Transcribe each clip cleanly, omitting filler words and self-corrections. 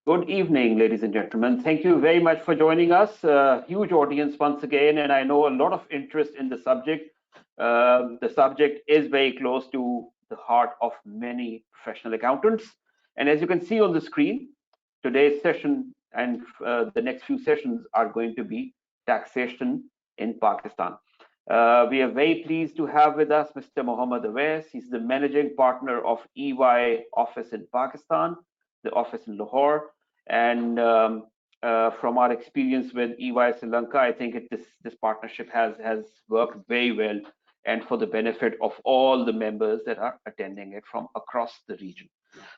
Good evening, ladies and gentlemen. Thank you very much for joining us. Huge audience once again, and I know a lot of interest in the subject. The subject is very close to the heart of many professional accountants. And as you can see on the screen, today's session and the next few sessions are going to be taxation in Pakistan. We are very pleased to have with us Mr. Mohammad Awais. He's the managing partner of EY office in Pakistan, the office in Lahore. And from our experience with EY Sri Lanka, I think this partnership has worked very well and for the benefit of all the members that are attending it from across the region.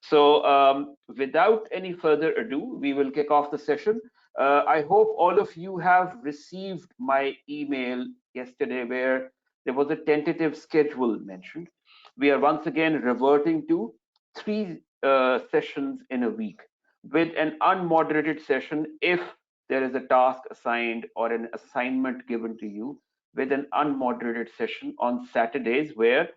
So without any further ado, we will kick off the session. I hope all of you have received my email yesterday where there was a tentative schedule mentioned. We are once again reverting to 3 sessions in a week with an unmoderated session if there is a task assigned or an assignment given to you, with an unmoderated session on Saturdays where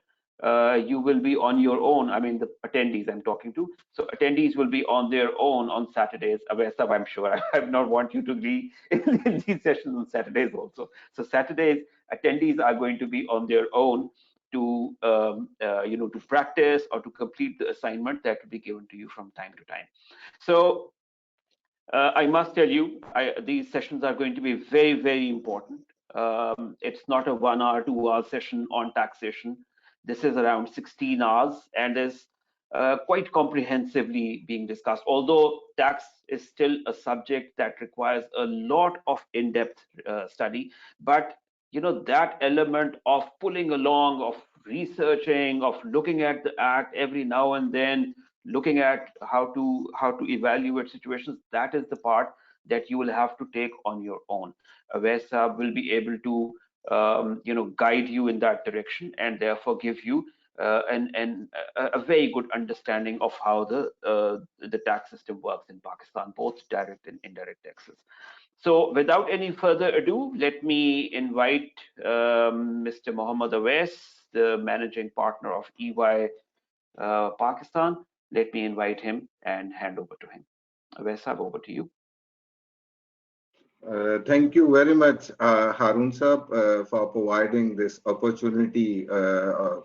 you will be on your own. I mean, the attendees I'm talking to. So attendees will be on their own on Saturdays. Awesome, I'm sure. I not want you to be in these sessions on Saturdays also. So Saturdays, attendees are going to be on their own to to practice or to complete the assignment that will be given to you from time to time. So I must tell you, these sessions are going to be very, very important. It's not a 1 hour, 2 hour session on taxation. This is around 16 hours and is quite comprehensively being discussed. Although tax is still a subject that requires a lot of in-depth study, but that element of pulling along, of researching, of looking at the act every now and then, looking at how to evaluate situations, that is the part that you will have to take on your own. Awais Saab will be able to guide you in that direction and therefore give you a very good understanding of how the tax system works in Pakistan, both direct and indirect taxes. So without any further ado, let me invite Mr. Mohammad Awais, the managing partner of EY Pakistan. Let me invite him and hand over to him. Awais Saab, over to you. Thank you very much, Harun Saab, for providing this opportunity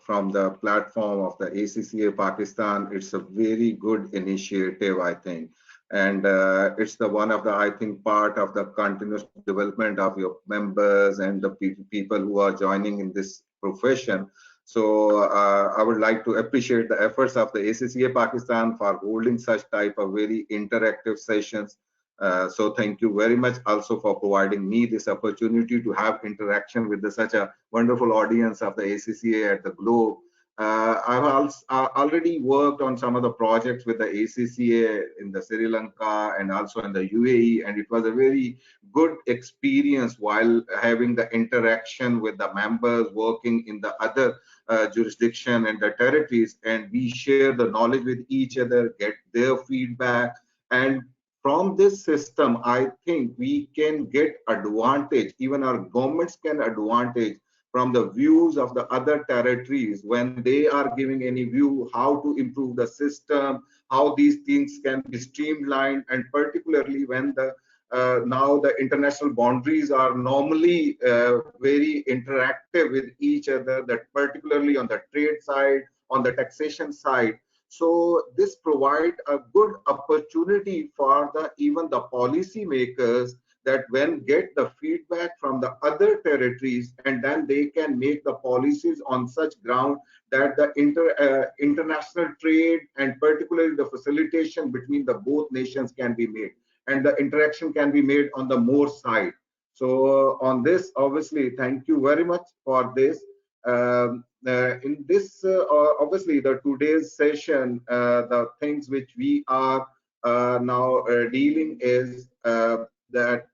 from the platform of the ACCA Pakistan. It's a very good initiative, I think. And it's the one of the, I think, part of the continuous development of your members and the people who are joining in this profession. So I would like to appreciate the efforts of the ACCA Pakistan for holding such type of very interactive sessions. So thank you very much also for providing me this opportunity to have interaction with such a wonderful audience of the ACCA at the globe. I've already worked on some of the projects with the ACCA in the Sri Lanka and also in the UAE, and it was a very good experience while having the interaction with the members working in the other jurisdiction and the territories, and we share the knowledge with each other, get their feedback, and from this system, I think we can get advantage, even our governments can advantage from the views of the other territories when they are giving any view, how to improve the system, how these things can be streamlined, and particularly when the now the international boundaries are normally very interactive with each other, that particularly on the trade side, on the taxation side. So this provides a good opportunity for even the policy makers, that when get the feedback from the other territories, and then they can make the policies on such ground that the international trade and particularly the facilitation between the both nations can be made, and the interaction can be made on the more side. So on this, obviously, thank you very much for this. In this, obviously, the today's session, the things which we are now dealing is that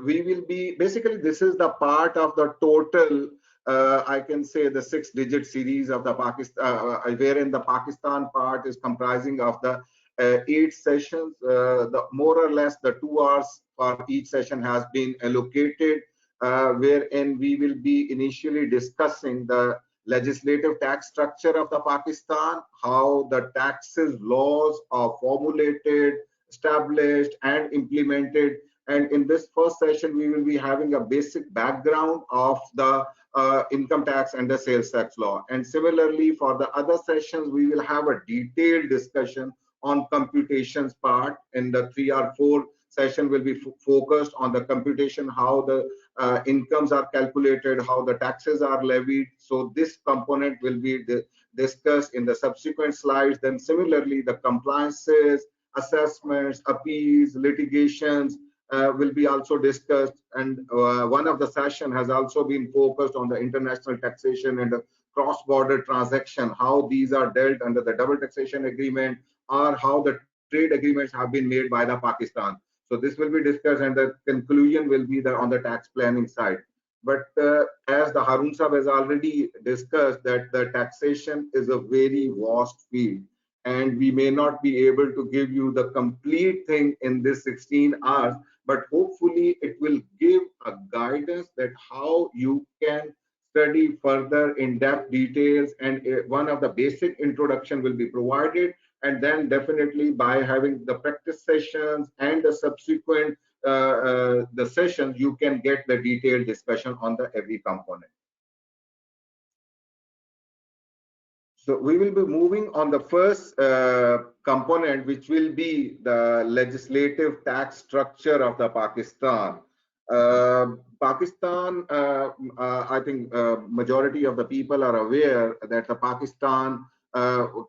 we will be, basically, this is the part of the total, I can say the 6-digit series of the Pakistan, wherein the Pakistan part is comprising of the 8 sessions. The more or less the 2 hours for each session has been allocated, wherein we will be initially discussing the legislative tax structure of the Pakistan, how the taxes laws are formulated, established, and implemented. And in this first session, we will be having a basic background of the income tax and the sales tax law. And similarly, for the other sessions, we will have a detailed discussion on computations part. In the 3 or 4 session will be focused on the computation, how the incomes are calculated, how the taxes are levied. So this component will be discussed in the subsequent slides. Then similarly, the compliances, assessments, appeals, litigations will be also discussed. And one of the session has also been focused on the international taxation and the cross-border transaction, how these are dealt under the double taxation agreement, or how the trade agreements have been made by the Pakistan. So this will be discussed, and the conclusion will be on the tax planning side. But as the Harun Sahab has already discussed, that the taxation is a very vast field, and we may not be able to give you the complete thing in this 16 hours, but hopefully it will give a guidance that how you can study further in-depth details, and one of the basic introduction will be provided. And then definitely by having the practice sessions and the subsequent the sessions, you can get the detailed discussion on the every component. So we will be moving on the first component, which will be the legislative tax structure of the Pakistan. Pakistan, I think majority of the people are aware that the Pakistan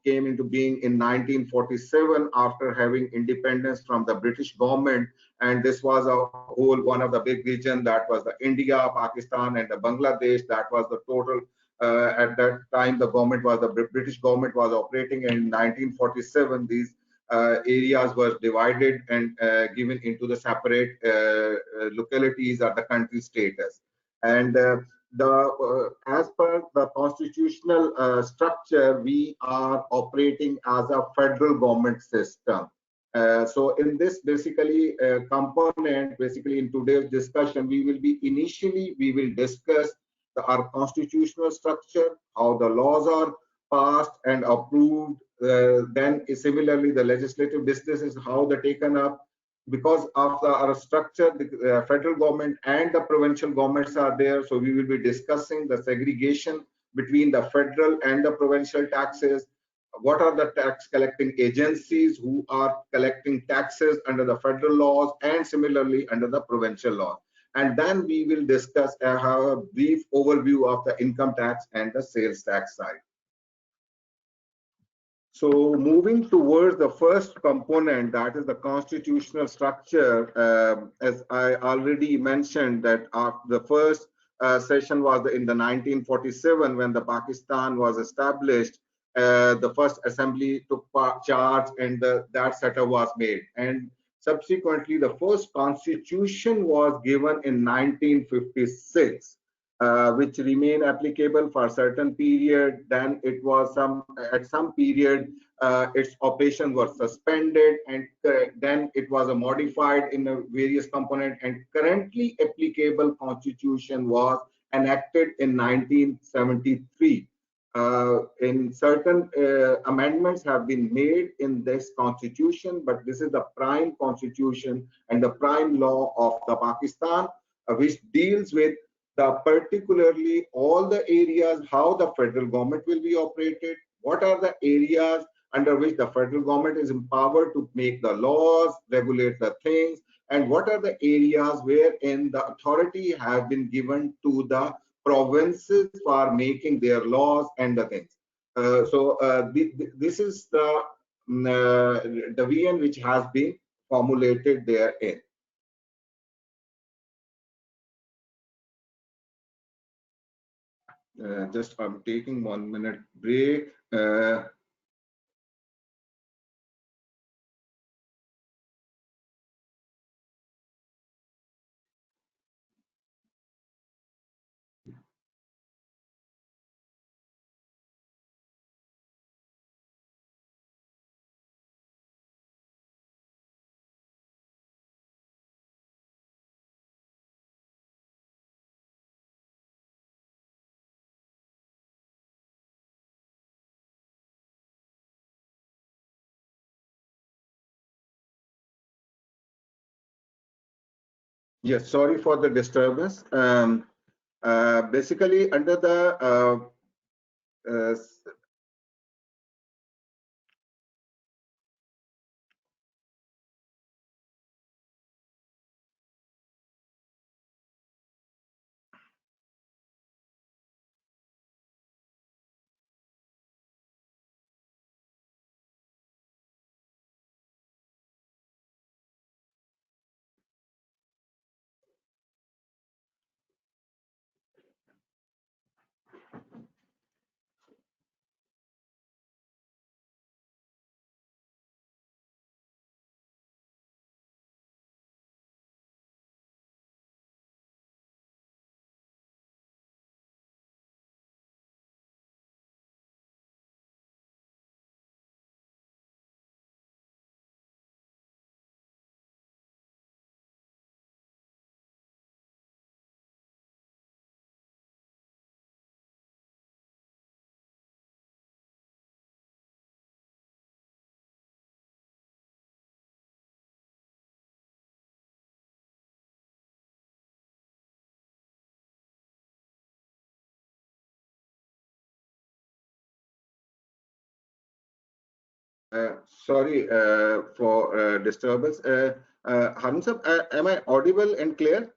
came into being in 1947 after having independence from the British government. And this was a whole one of the big region, that was the India, Pakistan, and the Bangladesh. That was the total. At that time, the British government was operating. In 1947, these areas were divided and given into the separate localities or the country status. And as per the constitutional structure, we are operating as a federal government system. So in this basically component, basically in today's discussion, we will discuss our constitutional structure, how the laws are passed and approved. Then similarly, the legislative businesses, how they're taken up. Because of our structure, the federal government and the provincial governments are there. So we will be discussing the segregation between the federal and the provincial taxes. What are the tax collecting agencies who are collecting taxes under the federal laws and similarly under the provincial laws. And then we will discuss a brief overview of the income tax and the sales tax side. So moving towards the first component, that is the constitutional structure, as I already mentioned, that the first session was in the 1947 when the Pakistan was established. The first assembly took charge, and that setup was made. And subsequently, the first constitution was given in 1956. Which remain applicable for a certain period. Then it was at some period its operation was suspended, and then it was modified in a various component. And currently applicable constitution was enacted in 1973. In certain amendments have been made in this constitution, but this is the prime constitution and the prime law of the Pakistan, which deals with particularly all the areas how the federal government will be operated, what are the areas under which the federal government is empowered to make the laws, regulate the things, and what are the areas wherein the authority have been given to the provinces for making their laws and the things. This is the division which has been formulated therein. Just I'm taking 1 minute break. Yes, sorry for the disturbance. Basically, under the uh, sorry for disturbance. Harun sir, am I audible and clear?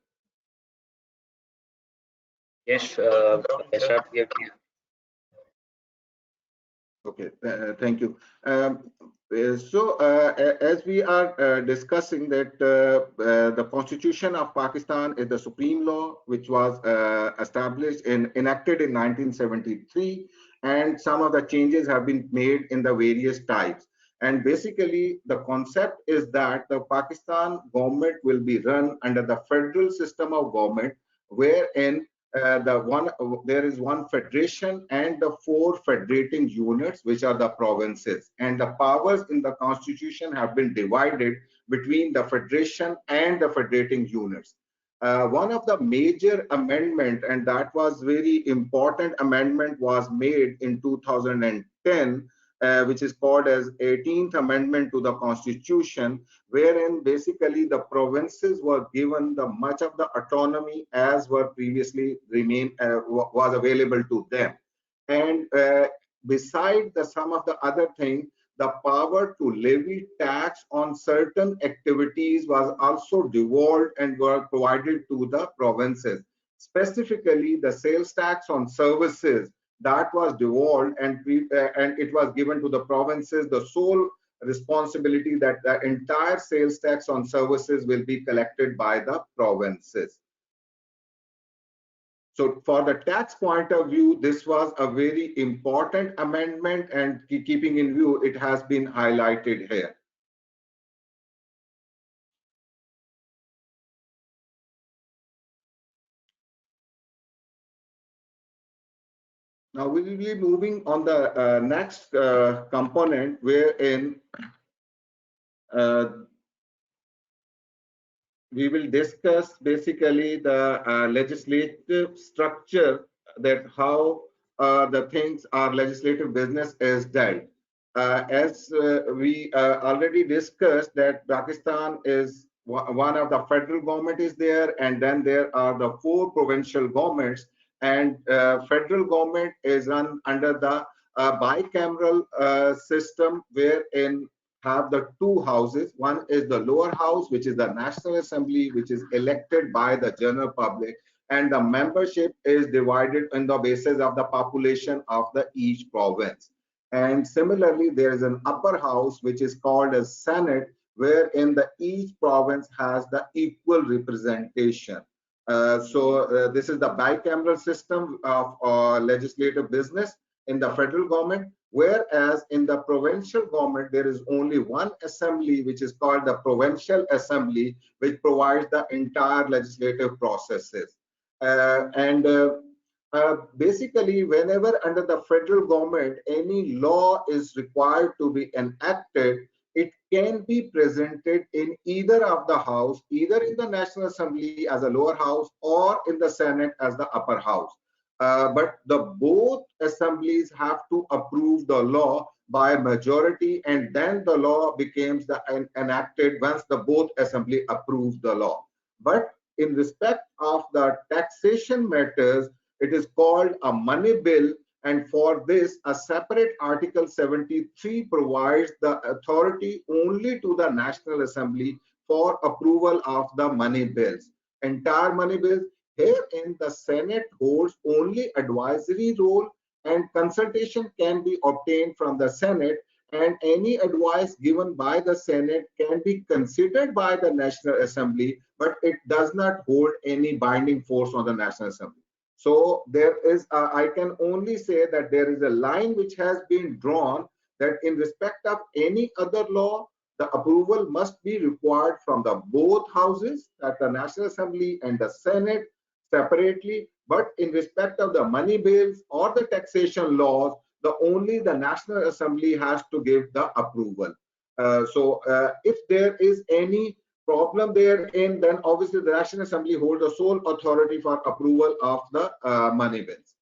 Yes, Prashad, we are clear. Okay, thank you. As we are discussing that the Constitution of Pakistan is the supreme law, which was established and enacted in 1973, and some of the changes have been made in the various types. And basically, the concept is that the Pakistan government will be run under the federal system of government, wherein there is one federation and the four federating units, which are the provinces, and the powers in the constitution have been divided between the federation and the federating units. One of the major amendment, and that was very important amendment, was made in 2010, which is called as 18th amendment to the constitution, wherein basically the provinces were given the much of the autonomy as were previously was available to them. And beside the some of the other thing, the power to levy tax on certain activities was also devolved and were provided to the provinces. Specifically, the sales tax on services that was devolved, and it was given to the provinces the sole responsibility that the entire sales tax on services will be collected by the provinces. So for the tax point of view, this was a very important amendment, and keeping in view, it has been highlighted here. Now we will be moving on the next component, wherein uh, we will discuss basically the legislative structure, that how the things our legislative business is dealt. As we already discussed, that Pakistan is one of the federal government is there, and then there are the four provincial governments, and federal government is run under the bicameral system, wherein have the two houses. One is the lower house, which is the National Assembly, which is elected by the general public, and the membership is divided on the basis of the population of the each province. And similarly, there is an upper house, which is called as Senate, wherein the each province has the equal representation. This is the bicameral system of legislative business in the federal government, whereas in the provincial government, there is only one assembly, which is called the Provincial Assembly, which provides the entire legislative processes. Basically, whenever under the federal government, any law is required to be enacted, it can be presented in either of the house, either in the National Assembly as a lower house or in the Senate as the upper house. But the both assemblies have to approve the law by majority, and then the law becomes enacted once the both assembly approves the law. But in respect of the taxation matters, it is called a money bill, and for this a separate article 73 provides the authority only to the National Assembly for approval of the money bills, entire money bills. Herein the Senate holds only advisory role, and consultation can be obtained from the Senate, and any advice given by the Senate can be considered by the National Assembly, but it does not hold any binding force on the National Assembly. So there is, I can only say that there is a line which has been drawn that in respect of any other law, the approval must be required from the both houses, that the National Assembly and the Senate separately. But in respect of the money bills or the taxation laws, only the National Assembly has to give the approval. If there is any problem therein, then obviously the National Assembly holds the sole authority for approval of the money bills.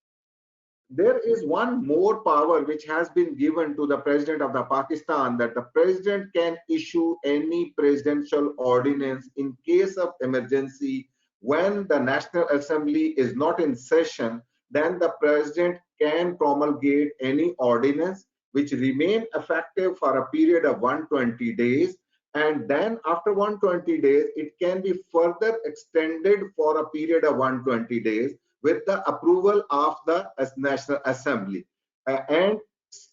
There is one more power which has been given to the President of the Pakistan, that the President can issue any presidential ordinance in case of emergency. When the National Assembly is not in session, then the President can promulgate any ordinance which remain effective for a period of 120 days, and then after 120 days it can be further extended for a period of 120 days with the approval of the National Assembly. And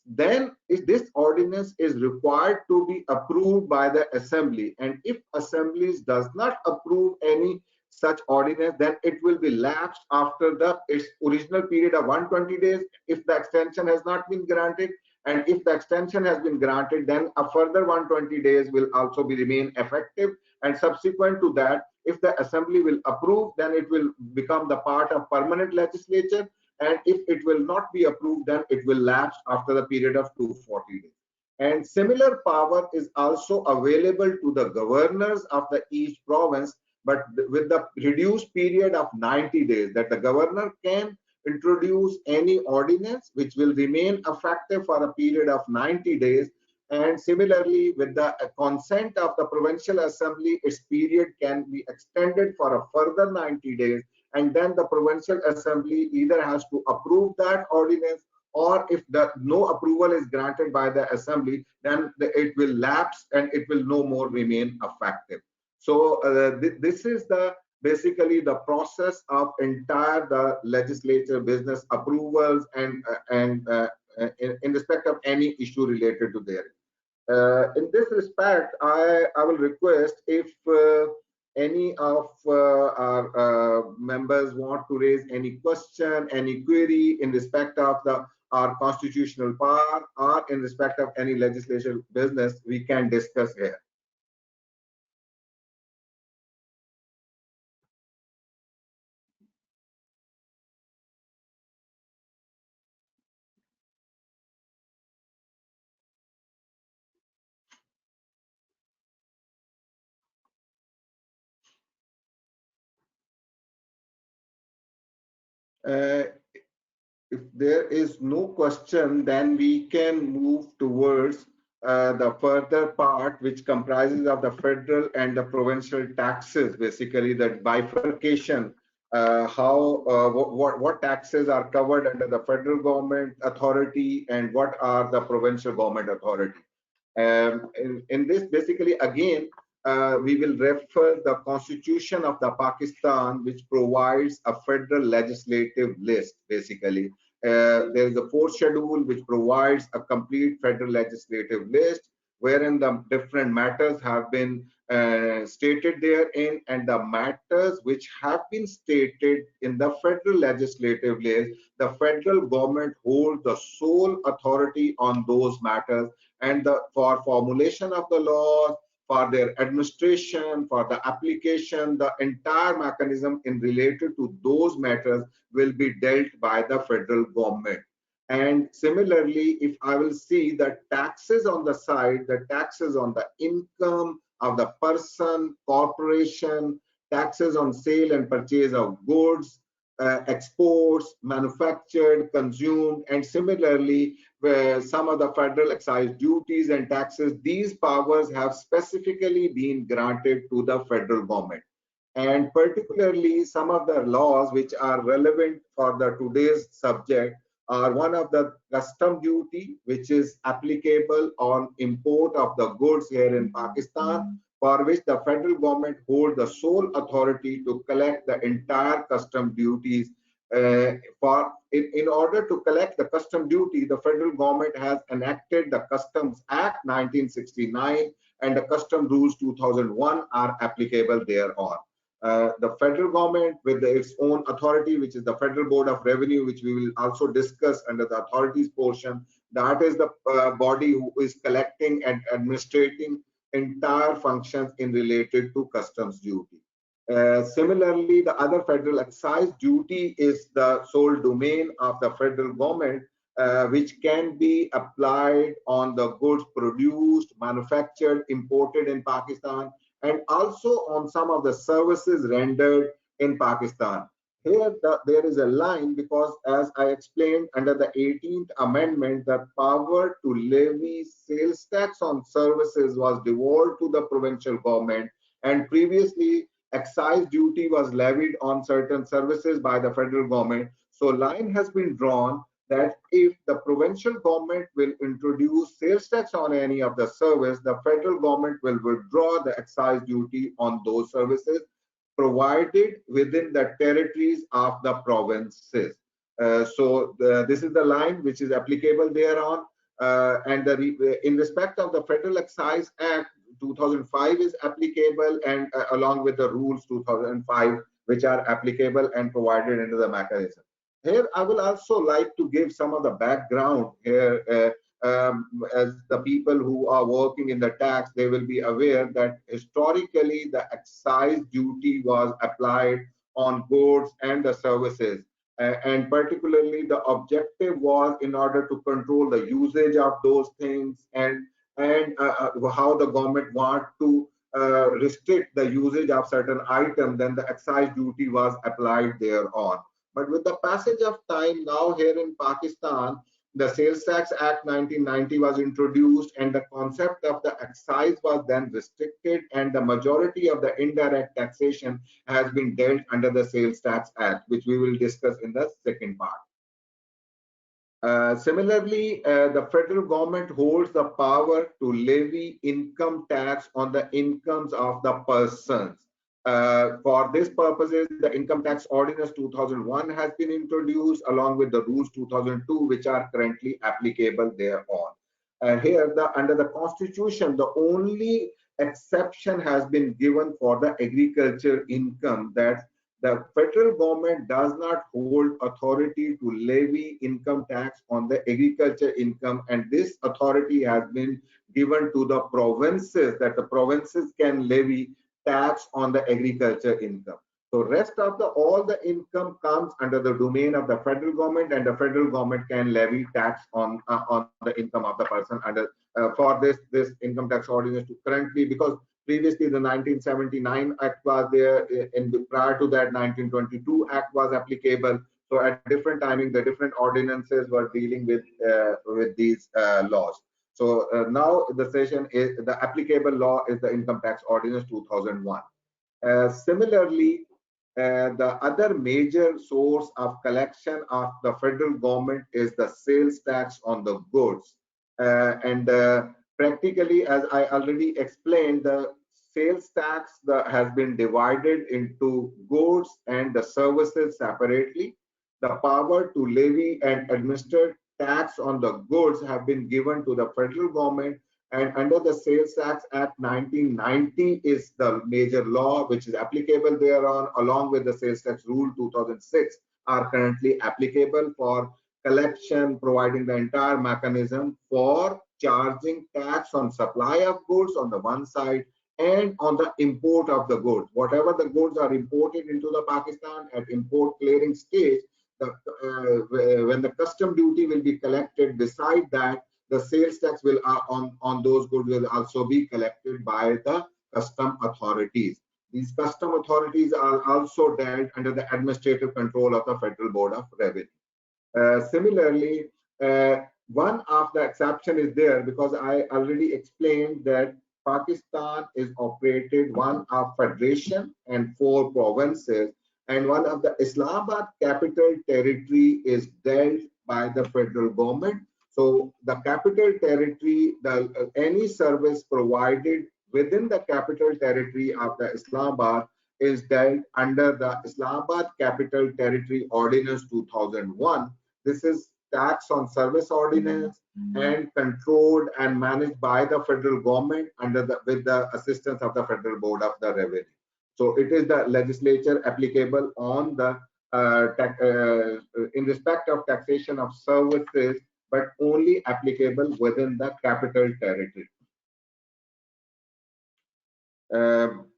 then this ordinance is required to be approved by the Assembly, and if Assemblies does not approve any such ordinance, then it will be lapsed after its original period of 120 days if the extension has not been granted. And if the extension has been granted, then a further 120 days will also be remain effective, and subsequent to that, if the Assembly will approve, then it will become the part of permanent legislature, and if it will not be approved, then it will lapse after the period of 240 days. And similar power is also available to the governors of the each province, but with the reduced period of 90 days, that the governor can introduce any ordinance which will remain effective for a period of 90 days. And similarly, with the consent of the Provincial Assembly, its period can be extended for a further 90 days. And then the Provincial Assembly either has to approve that ordinance, or if no approval is granted by the Assembly, then it will lapse and it will no more remain effective. So this is basically the process of entire the legislature business approvals and in respect of any issue related to their. In this respect, I will request if any of our members want to raise any question, any query in respect of our constitutional power, or in respect of any legislative business, we can discuss here. If there is no question, then we can move towards the further part, which comprises of the federal and the provincial taxes, basically that bifurcation, what taxes are covered under the federal government authority and what are the provincial government authority. In this, basically, again, we will refer the Constitution of the Pakistan, which provides a federal legislative list, basically. There is a fourth schedule which provides a complete federal legislative list, wherein the different matters have been stated therein, and the matters which have been stated in the federal legislative list, the federal government holds the sole authority on those matters, and for formulation of the laws, for their administration, for the application, the entire mechanism in related to those matters will be dealt by the federal government. And similarly, if I will see the taxes on the side, the taxes on the income of the person, corporation, taxes on sale and purchase of goods, exports, manufactured, consumed, and similarly, where some of the federal excise duties and taxes, these powers have specifically been granted to the federal government. And particularly some of the laws which are relevant for the today's subject are one of the custom duty, which is applicable on import of the goods here in Pakistan, for which the federal government holds the sole authority to collect the entire custom duties. In order to collect the custom duty, the federal government has enacted the Customs Act 1969 and the Custom Rules 2001 are applicable thereon. The federal government with its own authority, which is the Federal Board of Revenue, which we will also discuss under the authorities portion, that is the body who is collecting and administrating entire functions in related to customs duty. Similarly, the other federal excise duty is the sole domain of the federal government, which can be applied on the goods produced, manufactured, imported in Pakistan, and also on some of the services rendered in Pakistan. Here, there is a line because, as I explained, under the 18th Amendment, the power to levy sales tax on services was devolved to the provincial government, and previously, excise duty was levied on certain services by the federal government. So, line has been drawn that if the provincial government will introduce sales tax on any of the service, the federal government will withdraw the excise duty on those services provided within the territories of the provinces. This is the line which is applicable thereon. In respect of the Federal Excise Act 2005 is applicable, and along with the rules 2005 which are applicable and provided into the mechanism. Here, I will also like to give some of the background here. As the people who are working in the tax, they will be aware that historically the excise duty was applied on goods and the services. And particularly the objective was in order to control the usage of those things and how the government want to restrict the usage of certain items, then the excise duty was applied thereon. But with the passage of time now here in Pakistan, the Sales Tax Act 1990 was introduced and the concept of the excise was then restricted, and the majority of the indirect taxation has been dealt under the Sales Tax Act, which we will discuss in the second part. Similarly, the federal government holds the power to levy income tax on the incomes of the persons. For this purposes, the Income Tax Ordinance 2001 has been introduced along with the Rules 2002, which are currently applicable thereon. Here, under the Constitution, the only exception has been given for the agriculture income, that the federal government does not hold authority to levy income tax on the agriculture income, and this authority has been given to the provinces, that the provinces can levy tax on the agriculture income. So rest of all the income comes under the domain of the federal government, and the federal government can levy tax on the income of the person under for this income tax ordinance to currently, because previously the 1979 Act was there, and prior to that 1922 Act was applicable. So at different timing, the different ordinances were dealing with these laws. So now the session is the applicable law is the Income Tax Ordinance 2001. Similarly, the other major source of collection of the federal government is the sales tax on the goods. Practically, as I already explained, the sales tax has been divided into goods and the services separately. The power to levy and administer tax on the goods have been given to the federal government, and under the Sales Tax Act 1990 is the major law which is applicable thereon, along with the Sales Tax Rule 2006 are currently applicable for collection, providing the entire mechanism for charging tax on supply of goods on the one side and on the import of the goods. Whatever the goods are imported into the Pakistan at import clearing stage, when the custom duty will be collected, beside that, the sales tax will on those goods will also be collected by the custom authorities. These custom authorities are also dealt under the administrative control of the Federal Board of Revenue. Similarly, one of the exception is there because I already explained that Pakistan is operated one of federation and 4 provinces, and one of the Islamabad capital territory is dealt by the federal government. So the capital territory, any service provided within the capital territory of the Islamabad is dealt under the Islamabad Capital Territory Ordinance 2001. This is tax on service ordinance and controlled and managed by the federal government with the assistance of the Federal Board of the Revenue. So it is the legislature applicable on the in respect of taxation of services, but only applicable within the capital territory.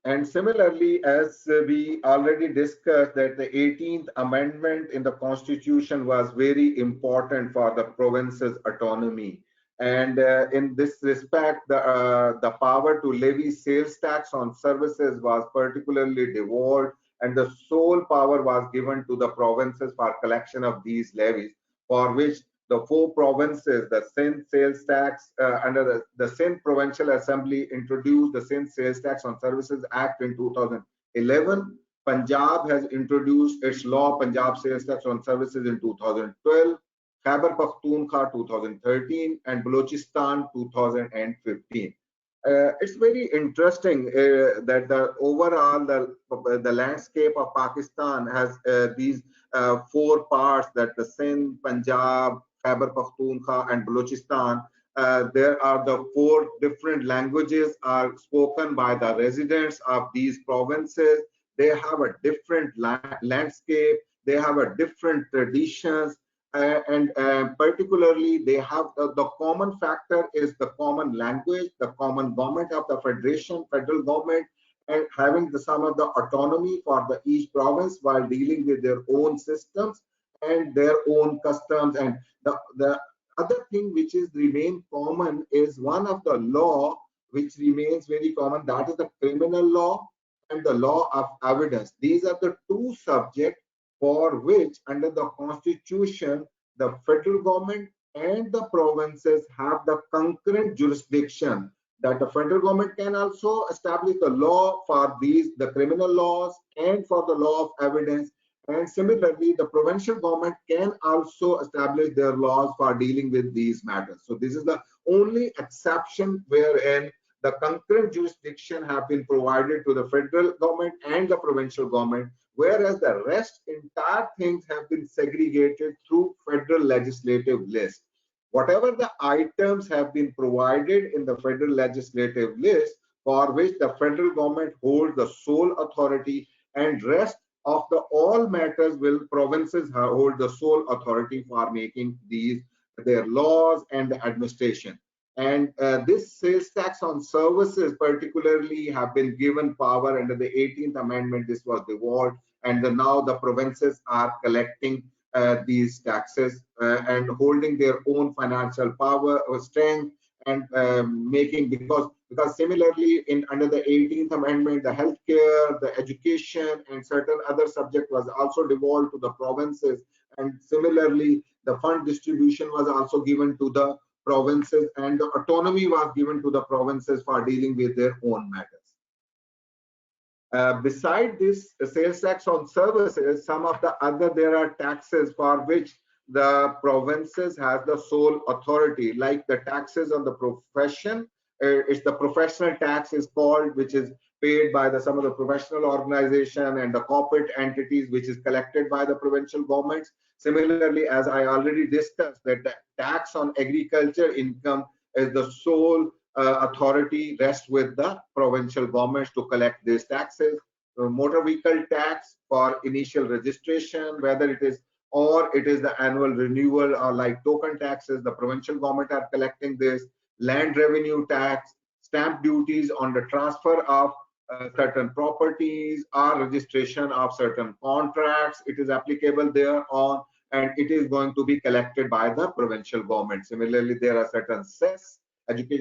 And similarly, as we already discussed, that the 18th Amendment in the Constitution was very important for the province's autonomy. And in this respect, the power to levy sales tax on services was particularly devolved, and the sole power was given to the provinces for collection of these levies, for which the 4 provinces, the Sindh sales tax under the Sindh Provincial Assembly introduced the Sindh Sales Tax on Services Act in 2011. Punjab has introduced its law, Punjab Sales Tax on Services in 2012, Khyber Pakhtunkhwa 2013, and Balochistan 2015. It's very interesting that the overall the landscape of Pakistan has these 4 parts, that the Sindh, Punjab, Khyber Pakhtunkhwa, and Balochistan. There are the 4 different languages are spoken by the residents of these provinces. They have a different landscape. They have a different traditions. And particularly they have the common factor is the common language, the common government of the federation, federal government, and having some of the autonomy for the each province while dealing with their own systems and their own customs. And the other thing which is remain common is one of the law which remains very common, that is the criminal law and the law of evidence. These are the 2 subjects for which under the constitution the federal government and the provinces have the concurrent jurisdiction, that the federal government can also establish the law for the criminal laws and for the law of evidence, and similarly the provincial government can also establish their laws for dealing with these matters. So this is the only exception wherein the concurrent jurisdiction have been provided to the federal government and the provincial government, whereas the rest entire things have been segregated through federal legislative list. Whatever the items have been provided in the federal legislative list for which the federal government holds the sole authority, and rest of the all matters will provinces hold the sole authority for making their laws and the administration. And this sales tax on services particularly have been given power under the 18th Amendment. This was devolved, and now the provinces are collecting these taxes and holding their own financial power or strength, and making, because similarly in under the 18th Amendment, the healthcare, the education, and certain other subject was also devolved to the provinces, and similarly the fund distribution was also given to the provinces, and the autonomy was given to the provinces for dealing with their own matters. Beside this sales tax on services, some of the other there are taxes for which the provinces has the sole authority, like the taxes on the profession. It's the professional tax is called, which is paid by some of the professional organization and the corporate entities, which is collected by the provincial governments. Similarly, as I already discussed, that the tax on agriculture income is the sole authority rests with the provincial governments to collect these taxes. Motor vehicle tax for initial registration, whether it is the annual renewal or like token taxes, the provincial government are collecting this. Land revenue tax, stamp duties on the transfer of certain properties or registration of certain contracts, it is applicable there on, and it is going to be collected by the provincial government. Similarly, there are certain cess,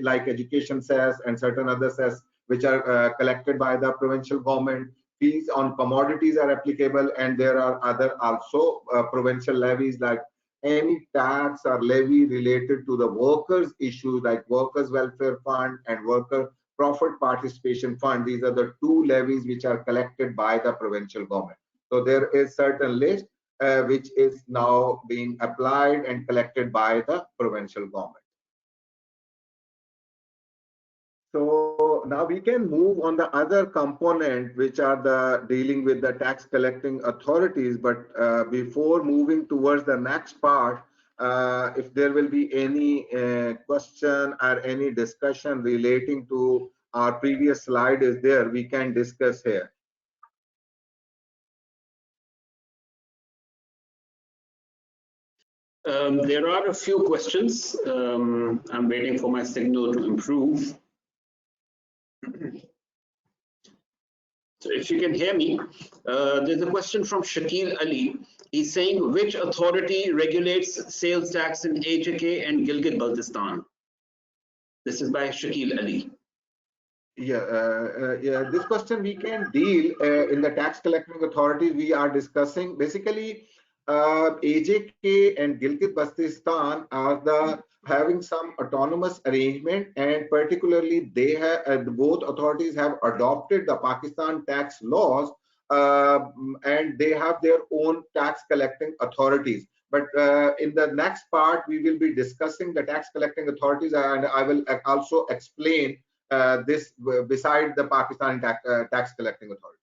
like education cess and certain other cess which are collected by the provincial government. Fees on commodities are applicable, and there are other also provincial levies, like any tax or levy related to the workers issues, like workers welfare fund and worker profit participation fund. These are the two levies which are collected by the provincial government. So there is certain list which is now being applied and collected by the provincial government. So now we can move on the other component, which are the dealing with the tax collecting authorities. But before moving towards the next part, if there will be any question or any discussion relating to our previous slide is there, we can discuss here. There are a few questions. I'm waiting for my signal to improve. So if you can hear me, there's a question from Shakil Ali. He's saying, which authority regulates sales tax in HK and Gilgit-Baltistan? This is by Shakil Ali. Yeah, this question we can deal in the tax collecting authorities. We are discussing basically AJK and Gilgit-Baltistan are having some autonomous arrangement, and particularly they have both authorities have adopted the Pakistan tax laws, and they have their own tax collecting authorities. But in the next part, we will be discussing the tax collecting authorities, and I will also explain this beside the Pakistani tax collecting authority.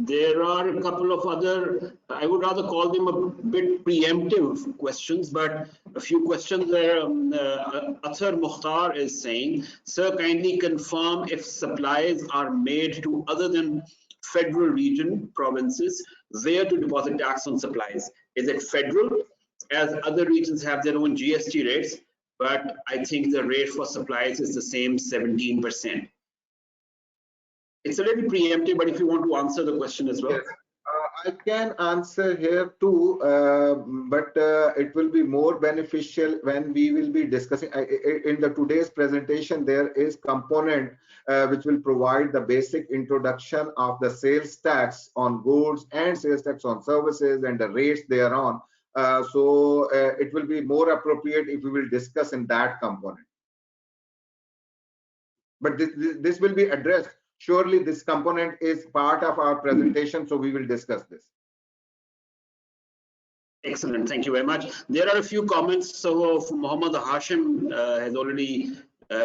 There are a couple of other, I would rather call them a bit preemptive questions, but a few questions where Athar Mukhtar is saying, sir, kindly confirm if supplies are made to other than federal region provinces, where to deposit tax on supplies. Is it federal, as other regions have their own GST rates, but I think the rate for supplies is the same 17%. It's a little preemptive, but if you want to answer the question as well. Yes, I can answer here too, but it will be more beneficial when we will be discussing. In the today's presentation, there is component which will provide the basic introduction of the sales tax on goods and sales tax on services and the rates thereon. So it will be more appropriate if we will discuss in that component. But this will be addressed. Surely this component is part of our presentation, so we will discuss this. Excellent, thank you very much. There are a few comments. So Muhammad Hashim has already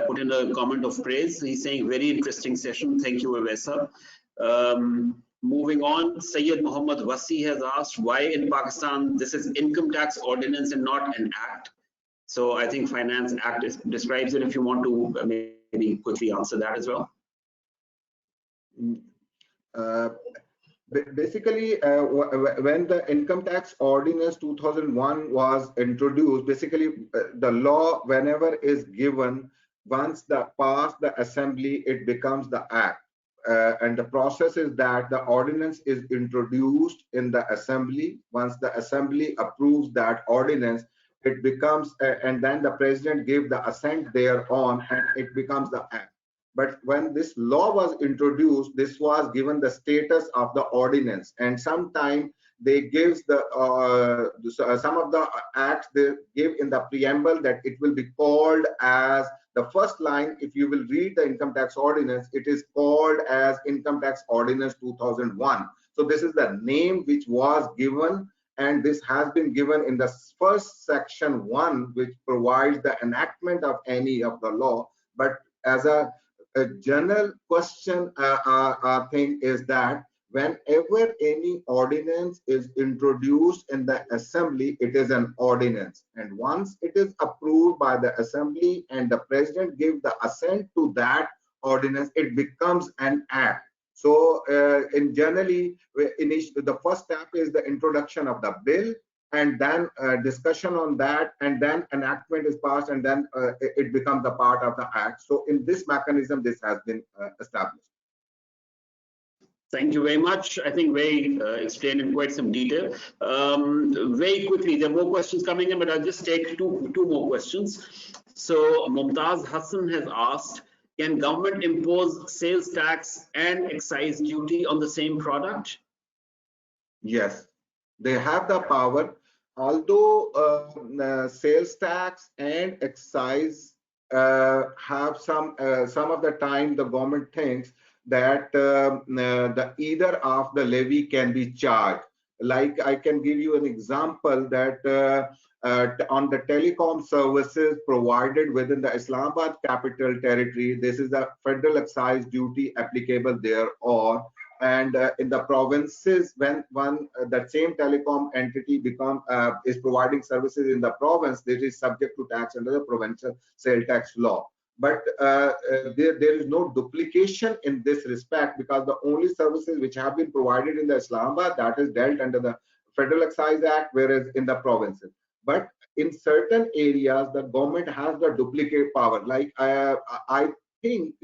put in a comment of praise. He's saying very interesting session. Thank you, Avesa. Moving on, Sayyid Muhammad Wasi has asked why in Pakistan this is income tax ordinance and not an act. So I think Finance Act describes it. If you want to maybe quickly answer that as well. Basically, when the income tax ordinance 2001 was introduced, basically the law, whenever is given, once passed the assembly, it becomes the act. And the process is that the ordinance is introduced in the assembly. Once the assembly approves that ordinance, it becomes, and then the president gave the assent thereon, and it becomes the act. But when this law was introduced, this was given the status of the ordinance, and sometime they give some of the acts they give in the preamble that it will be called as the first line. If you will read the income tax ordinance, it is called as Income Tax Ordinance 2001. So this is the name which was given, and this has been given in the first section 1, which provides the enactment of any of the law. But as a general question thing is that whenever any ordinance is introduced in the assembly, it is an ordinance, and once it is approved by the assembly and the president gives the assent to that ordinance, it becomes an act. So in generally, the first step is the introduction of the bill, and then discussion on that, and then enactment is passed, and then it becomes a part of the act. So in this mechanism, this has been established. Thank you very much. I think very explained in quite some detail. Very quickly, there are more questions coming in, but I'll just take two more questions. So Mumtaz Hassan has asked, can government impose sales tax and excise duty on the same product? Yes, they have the power. although sales tax and excise have some of the time the government thinks that the either of the levy can be charged. Like I can give you an example that on the telecom services provided within the Islamabad capital territory, this is the federal excise duty applicable there, or and in the provinces when one that same telecom entity become is providing services in the province, this is subject to tax under the provincial sale tax law. But there is no duplication in this respect, because the only services which have been provided in the Islamabad, that is dealt under the Federal Excise Act, whereas in the provinces. But in certain areas, the government has the duplicate power. Like I think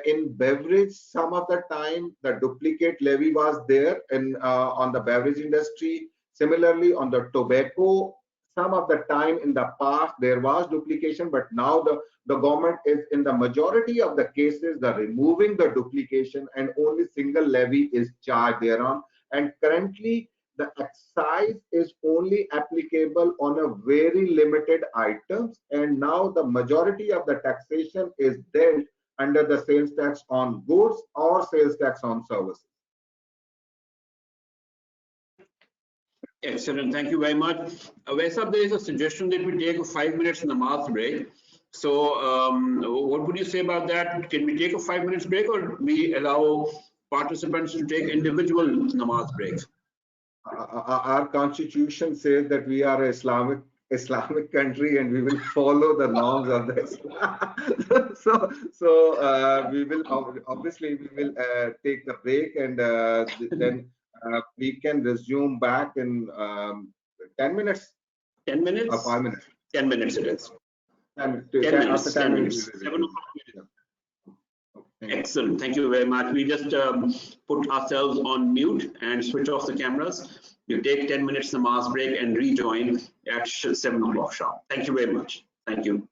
in beverage, some of the time the duplicate levy was there in on the beverage industry. Similarly, on the tobacco, some of the time in the past there was duplication, but now the government is in the majority of the cases the removing the duplication, and only single levy is charged thereon. And currently the excise is only applicable on a very limited items, and now the majority of the taxation is dealt under the sales tax on goods or sales tax on services. Excellent. Thank you very much. Vaisab, there is a suggestion that we take a 5 minutes namaz break. So what would you say about that? Can we take a 5 minutes break, or we allow participants to take individual namaz breaks? Our constitution says that we are an Islamic country and we will follow the norms of the Islam. so we will obviously we will take the break, and then we can resume back in 10 minutes 10 or minutes? 5 minutes. 10 minutes it is. 10 minutes. After 10 minutes. 7 o'clock. Excellent. Thank you very much. We just put ourselves on mute and switch off the cameras. You take 10 minutes namaz break and rejoin at 7 o'clock sharp. Thank you very much. Thank you.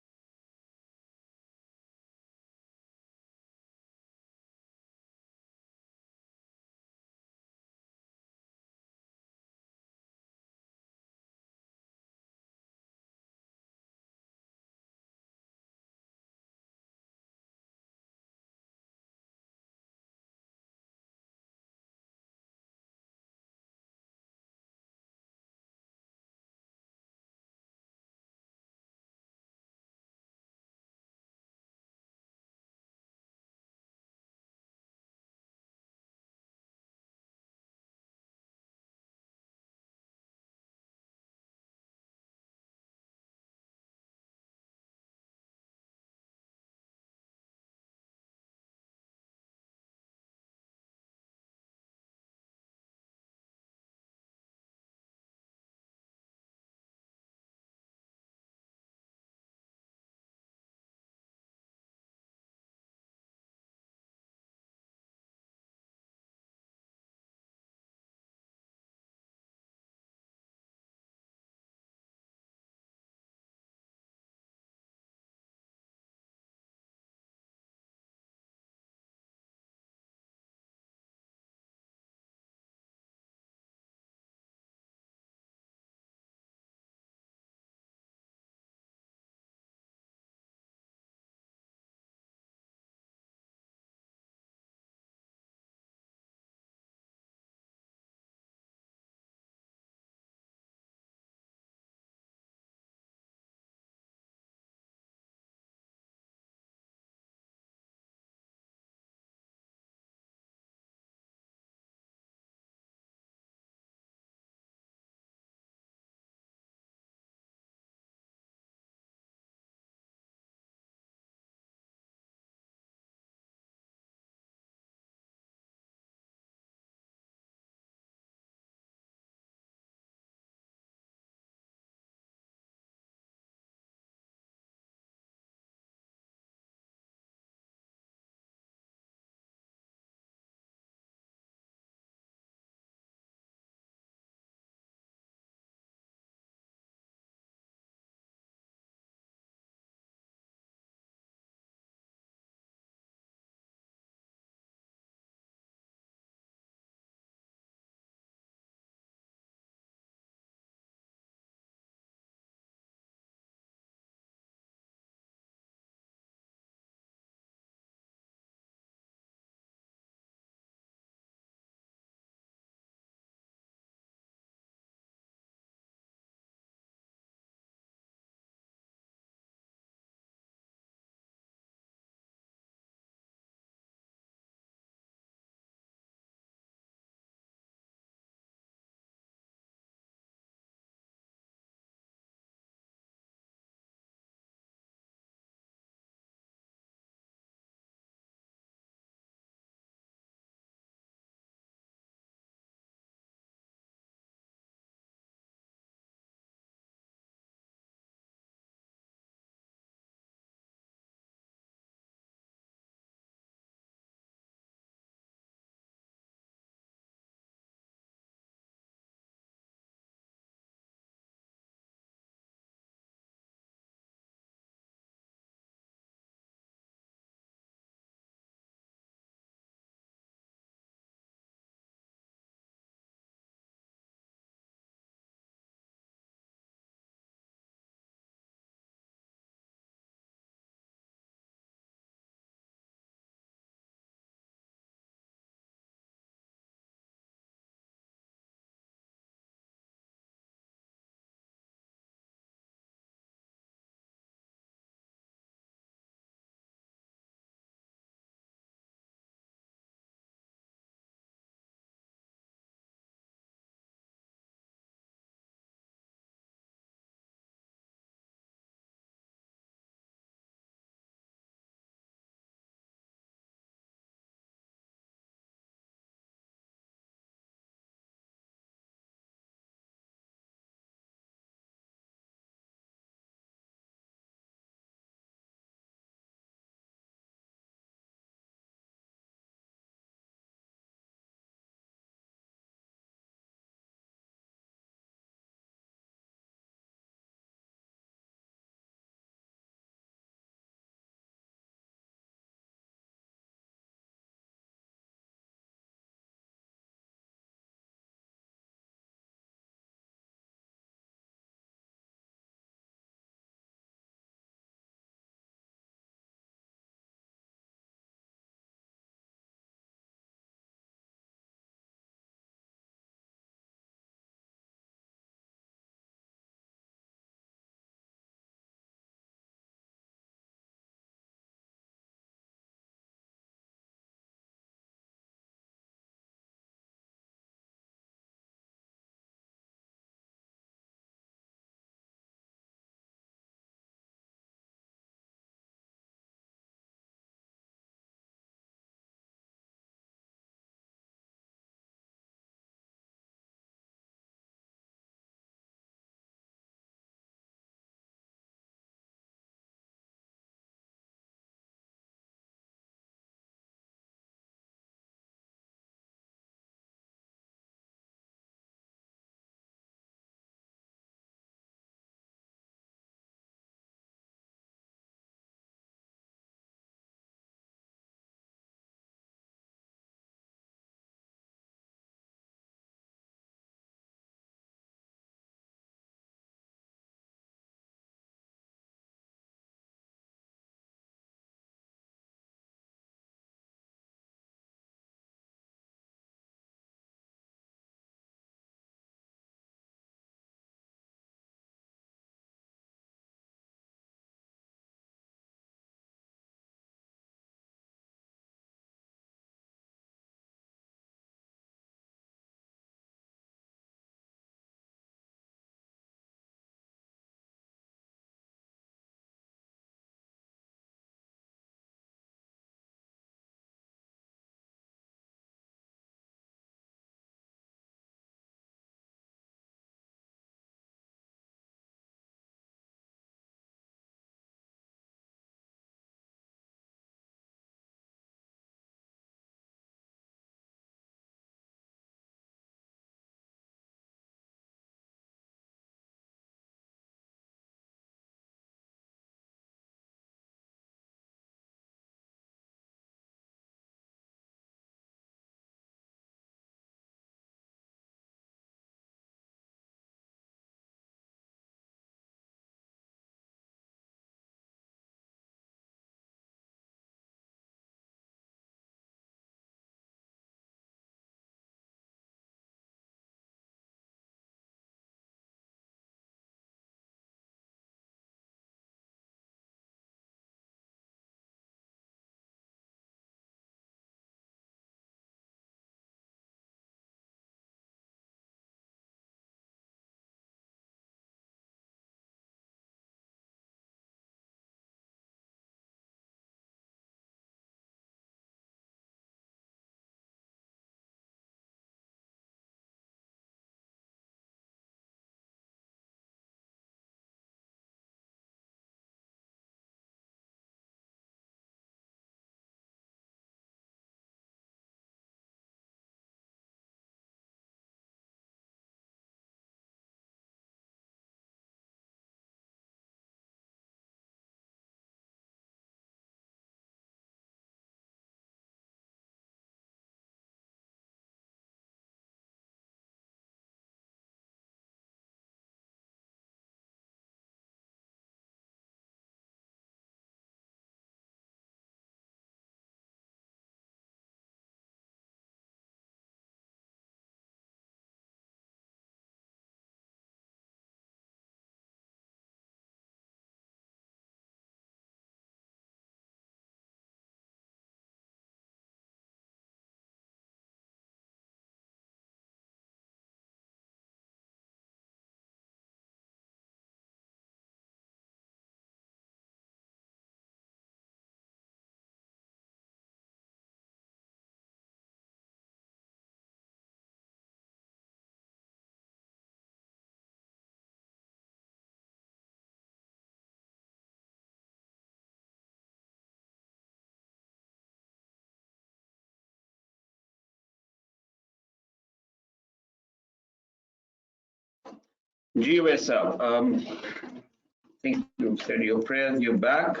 Ji Vaisa, I think you've said your prayers, you're back.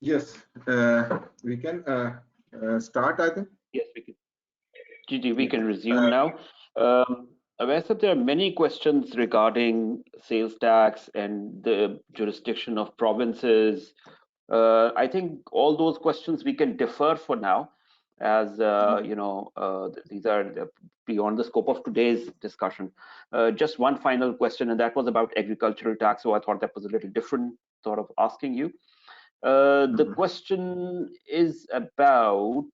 Yes, we can start, I think. Yes, we can. Gigi, we Yes. can resume now. Vaisa, there are many questions regarding sales tax and the jurisdiction of provinces. I think all those questions we can defer for now, as these are beyond the scope of today's discussion. Just one final question, and that was about agricultural tax. So I thought that was a little different sort of asking you. The question is about.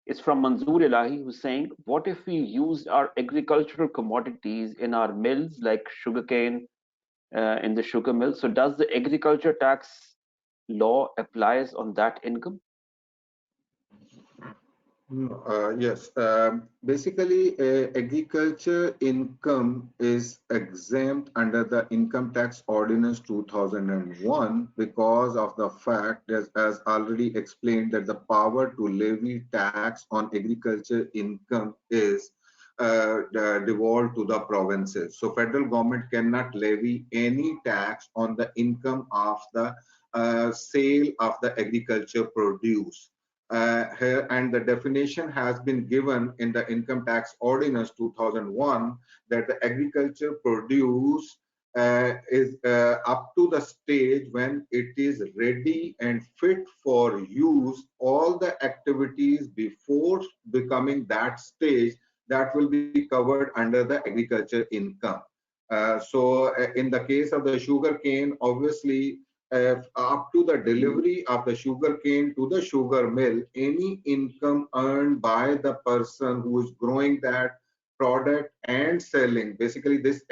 Is from Manzoor Elahi, who's saying, what if we used our agricultural commodities in our mills, like sugarcane in the sugar mill? So does the agriculture tax law applies on that income? Yes. Basically, agriculture income is exempt under the Income Tax Ordinance 2001 because of the fact, as already explained, that the power to levy tax on agriculture income is devolved to the provinces. So federal government cannot levy any tax on the income of the sale of the agriculture produce. Here, and the definition has been given in the Income Tax Ordinance 2001 that the agriculture produce is up to the stage when it is ready and fit for use. All the activities before becoming that stage, that will be covered under the agriculture income. In the case of the sugar cane, obviously up to the delivery of the sugar cane to the sugar mill, any income earned by the person who is growing that product and selling, basically this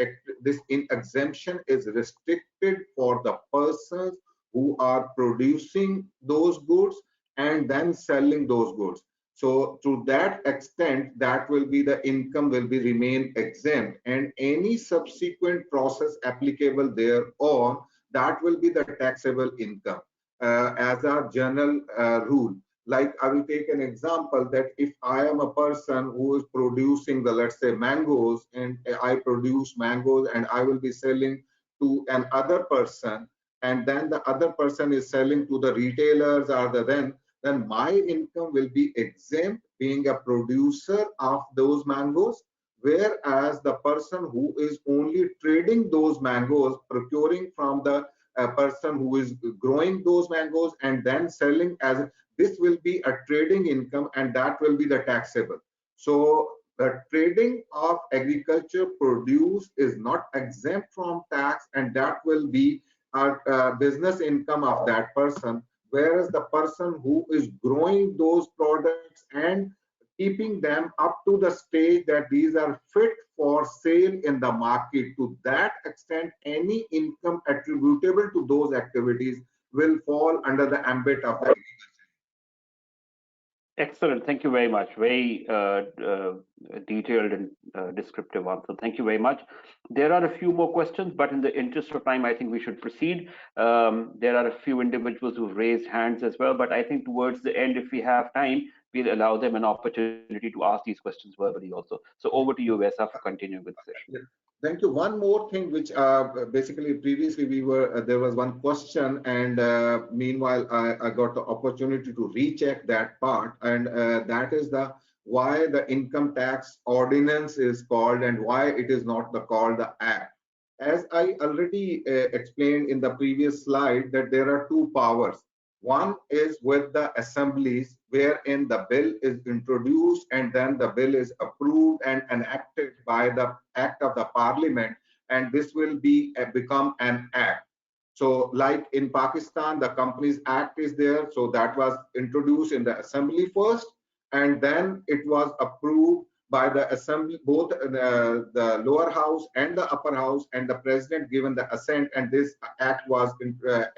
exemption is restricted for the persons who are producing those goods and then selling those goods. So to that extent, that will be the income will be remain exempt, and any subsequent process applicable thereon, that will be the taxable income as a general rule. Like I will take an example that if I am a person who is producing the, let's say, mangoes, and I produce mangoes and I will be selling to an other person, and then the other person is selling to the retailers or then my income will be exempt being a producer of those mangoes, whereas the person who is only trading those mangoes, procuring from the person who is growing those mangoes and then selling, as this will be a trading income, and that will be the taxable. So the trading of agriculture produce is not exempt from tax, and that will be a business income of that person, whereas the person who is growing those products and keeping them up to the stage that these are fit for sale in the market, to that extent any income attributable to those activities will fall under the ambit of the. Excellent. Thank you very much. Very detailed and descriptive answer. Thank you very much. There are a few more questions, but in the interest of time, I think we should proceed. There are a few individuals who've raised hands as well, but I think towards the end, if we have time, we'll allow them an opportunity to ask these questions verbally also. So over to you, Vaisa, for continuing with the session. Thank you. One more thing, which basically previously we were there was one question, and meanwhile I got the opportunity to recheck that part, and that is the why the income tax ordinance is called and why it is not called the act. As I already explained in the previous slide, that there are two powers. One is with the assemblies, wherein the bill is introduced and then the bill is approved and enacted by the act of the parliament, and this will be become an act. So like in Pakistan, the Companies Act is there. So that was introduced in the assembly first, and then it was approved by the assembly, both the lower house and the upper house, and the president given the assent, and this act was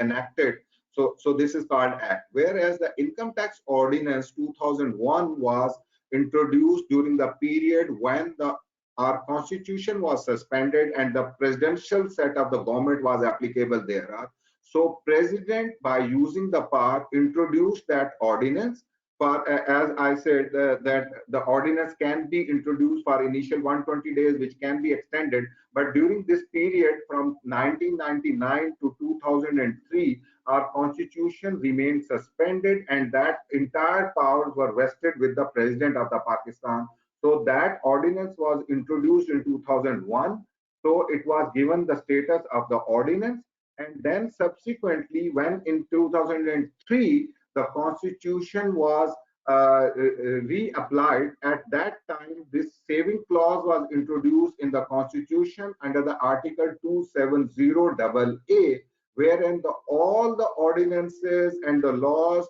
enacted. So this is called act. Whereas the Income Tax Ordinance 2001 was introduced during the period when the our constitution was suspended and the presidential set of the government was applicable thereof. So president, by using the power, introduced that ordinance for, as I said, that the ordinance can be introduced for initial 120 days, which can be extended. But during this period from 1999 to 2003, our constitution remained suspended and that entire powers were vested with the president of the Pakistan. So that ordinance was introduced in 2001. So it was given the status of the ordinance. And then subsequently, when in 2003, the constitution was reapplied, at that time, this saving clause was introduced in the constitution under the article 270AA, wherein all the ordinances and the laws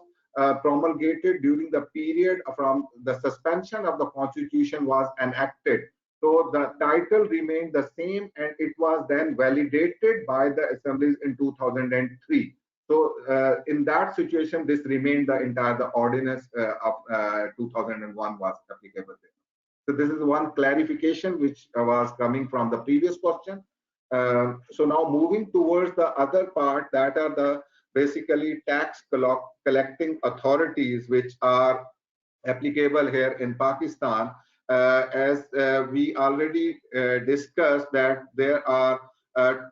promulgated during the period from the suspension of the constitution was enacted. So the title remained the same and it was then validated by the assemblies in 2003. So in that situation, this remained the entire, the ordinance of 2001 was applicable there. So this is one clarification which was coming from the previous question. So now moving towards the other part, that are the basically tax collecting authorities which are applicable here in Pakistan. As we already discussed that there are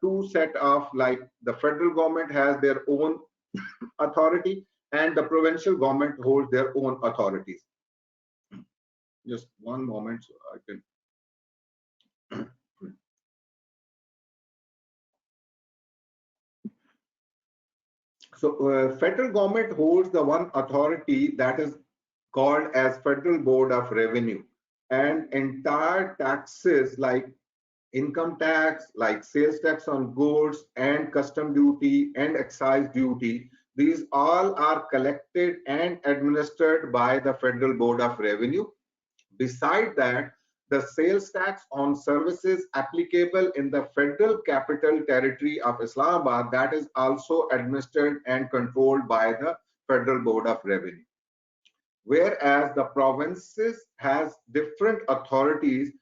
two set of, like the federal government has their own authority and the provincial government holds their own authorities. Just one moment so I can. So federal government holds the one authority that is called as Federal Board of Revenue, and entire taxes like income tax, like sales tax on goods and custom duty and excise duty, these all are collected and administered by the Federal Board of Revenue. Beside that, the sales tax on services applicable in the Federal Capital Territory of Islamabad, that is also administered and controlled by the Federal Board of Revenue. Whereas the provinces has different authorities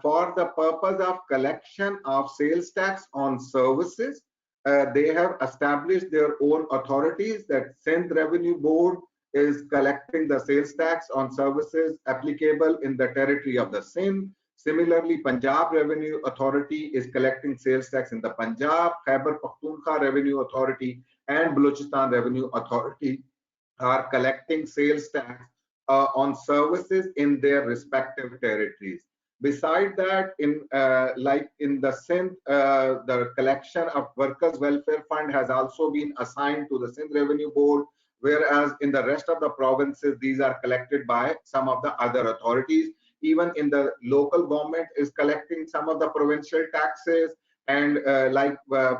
for the purpose of collection of sales tax on services. They have established their own authorities. That Sindh Revenue Board is collecting the sales tax on services applicable in the territory of the Sindh. Similarly, Punjab Revenue Authority is collecting sales tax in the Punjab. Khyber Pakhtunkhwa Revenue Authority and Balochistan Revenue Authority are collecting sales tax on services in their respective territories. Beside that, in like in the Sindh, the collection of Workers Welfare Fund has also been assigned to the Sindh Revenue Board, whereas in the rest of the provinces, these are collected by some of the other authorities. Even in the local government is collecting some of the provincial taxes, and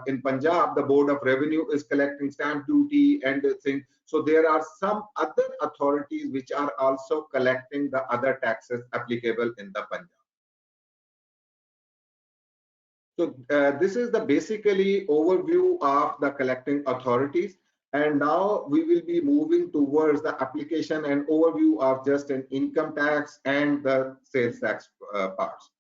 in Punjab, the Board of Revenue is collecting stamp duty and things. So there are some other authorities which are also collecting the other taxes applicable in the Punjab. So this is the basically overview of the collecting authorities. And now we will be moving towards the application and overview of just an income tax and the sales tax parts.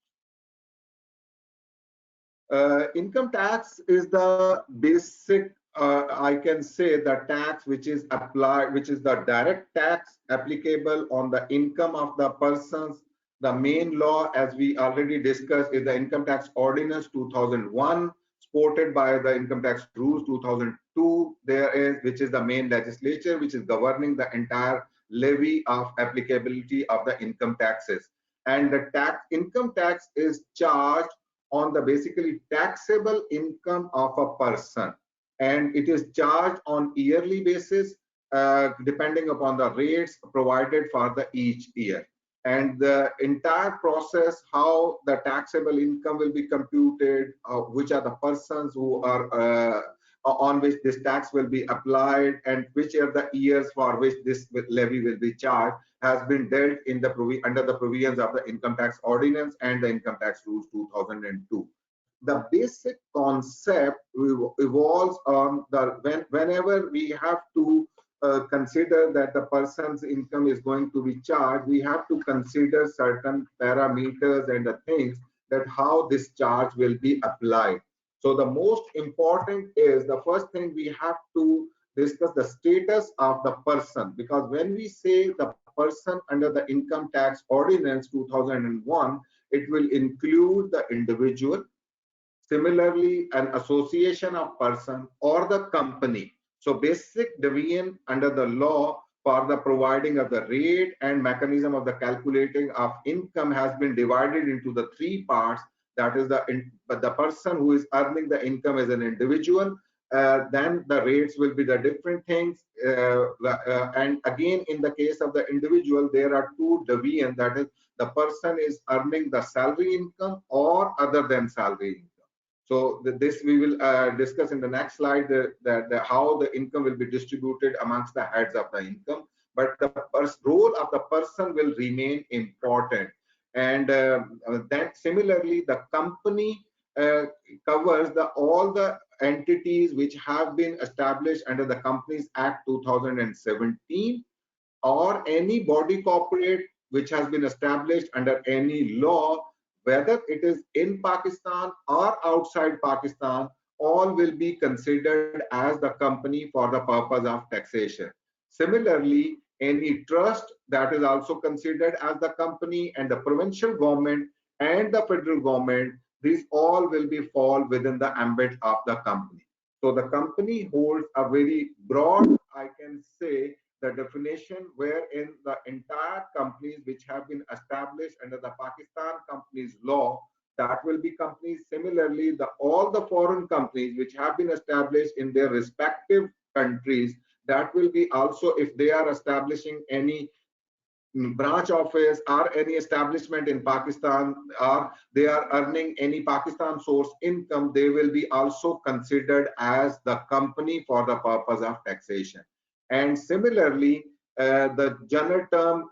Income tax is the basic, I can say, the tax which is applied, which is the direct tax applicable on the income of the persons. The main law, as we already discussed, is the Income Tax Ordinance 2001, supported by the Income Tax Rules 2002. There is, which is the main legislature, which is governing the entire levy of applicability of the income taxes. And the income tax is charged on the basically taxable income of a person, and it is charged on yearly basis depending upon the rates provided for the each year. And the entire process, how the taxable income will be computed, which are the persons who are on which this tax will be applied, and which are the years for which this levy will be charged, has been dealt in the under the provisions of the Income Tax Ordinance and the Income Tax Rules 2002. The basic concept evolves on the whenever we have to consider that the person's income is going to be charged, we have to consider certain parameters and the things that how this charge will be applied. So the most important is the first thing we have to discuss the status of the person, because when we say the person under the income tax ordinance 2001, it will include the individual, similarly an association of person or the company. So basic division under the law for the providing of the rate and mechanism of the calculating of income has been divided into the three parts. That is the person who is earning the income as an individual, then the rates will be the different things, and again in the case of the individual there are two divisions, that is the person is earning the salary income or other than salary income. So this we will discuss in the next slide, how the income will be distributed amongst the heads of the income. But the role of the person will remain important. And then similarly, the company covers all the entities which have been established under the Companies Act 2017, or any body corporate which has been established under any law, whether it is in Pakistan or outside Pakistan, all will be considered as the company for the purpose of taxation. Similarly, any trust that is also considered as the company, and the provincial government and the federal government, these all will be fall within the ambit of the company. So the company holds a very broad, I can say, the definition wherein the entire companies which have been established under the Pakistan Companies Law, that will be companies. Similarly, all the foreign companies which have been established in their respective countries, that will be also, if they are establishing any branch office or any establishment in Pakistan, or they are earning any Pakistan source income, they will be also considered as the company for the purpose of taxation. And similarly, the general term,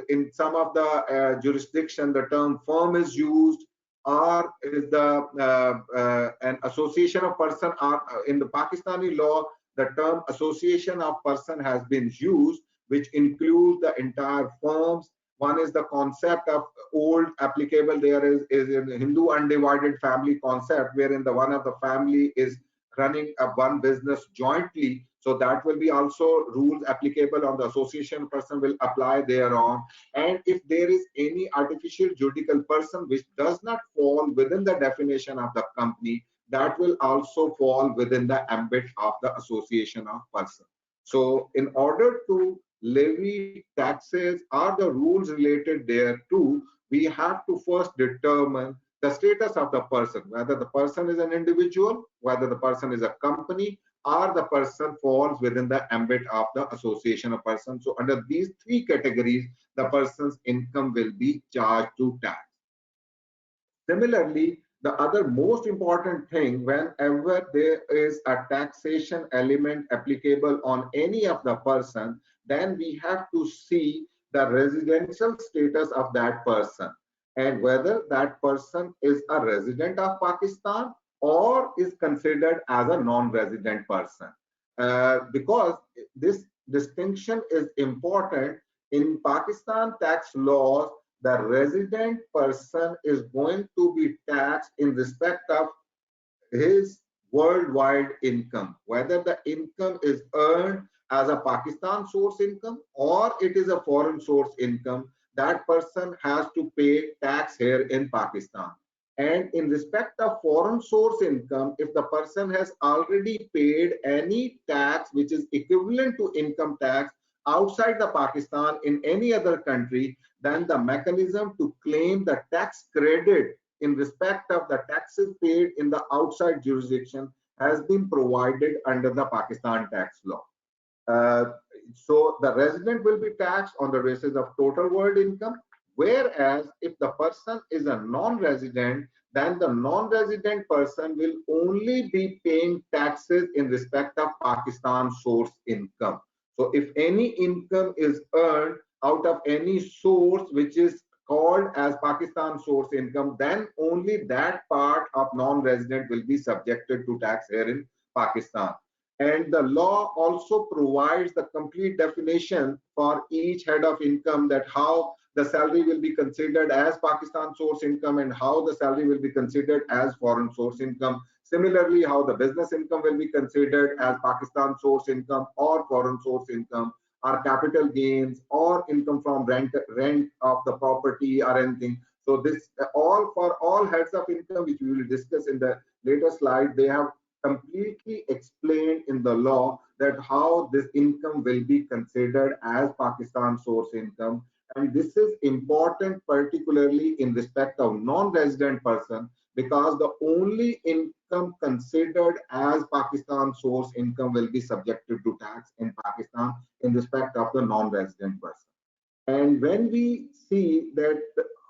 in some of the jurisdiction, the term firm is used, or is the an association of person, or in the Pakistani law, the term association of person has been used, which includes the entire firms. One is the concept of old applicable there is in Hindu undivided family concept, wherein the one of the family is running a one business jointly. So that will be also rules applicable on the association person will apply thereon. And if there is any artificial juridical person which does not fall within the definition of the company, that will also fall within the ambit of the association of person. So in order to levy taxes or the rules related thereto, we have to first determine the status of the person, whether the person is an individual, whether the person is a company, or the person falls within the ambit of the association of persons. So under these three categories, the person's income will be charged to tax. Similarly, the other most important thing, whenever there is a taxation element applicable on any of the person, then we have to see the residential status of that person, and whether that person is a resident of Pakistan or is considered as a non-resident person. Because this distinction is important in Pakistan tax laws, the resident person is going to be taxed in respect of his worldwide income, whether the income is earned as a Pakistan source income or it is a foreign source income, that person has to pay tax here in Pakistan. And in respect of foreign source income, if the person has already paid any tax which is equivalent to income tax outside the Pakistan in any other country, then the mechanism to claim the tax credit in respect of the taxes paid in the outside jurisdiction has been provided under the Pakistan tax law. So the resident will be taxed on the basis of total world income, whereas if the person is a non-resident, then the non-resident person will only be paying taxes in respect of Pakistan source income. So if any income is earned out of any source which is called as Pakistan source income, then only that part of non-resident will be subjected to tax here in Pakistan. And the law also provides the complete definition for each head of income, that how the salary will be considered as Pakistan source income and how the salary will be considered as foreign source income. Similarly, how the business income will be considered as Pakistan source income or foreign source income, or capital gains or income from rent of the property or anything. So this all for all heads of income, which we will discuss in the later slide, they have completely explained in the law that how this income will be considered as Pakistan source income. And this is important particularly in respect of non-resident person, because the only income considered as Pakistan source income will be subjected to tax in Pakistan in respect of the non-resident person. And when we see that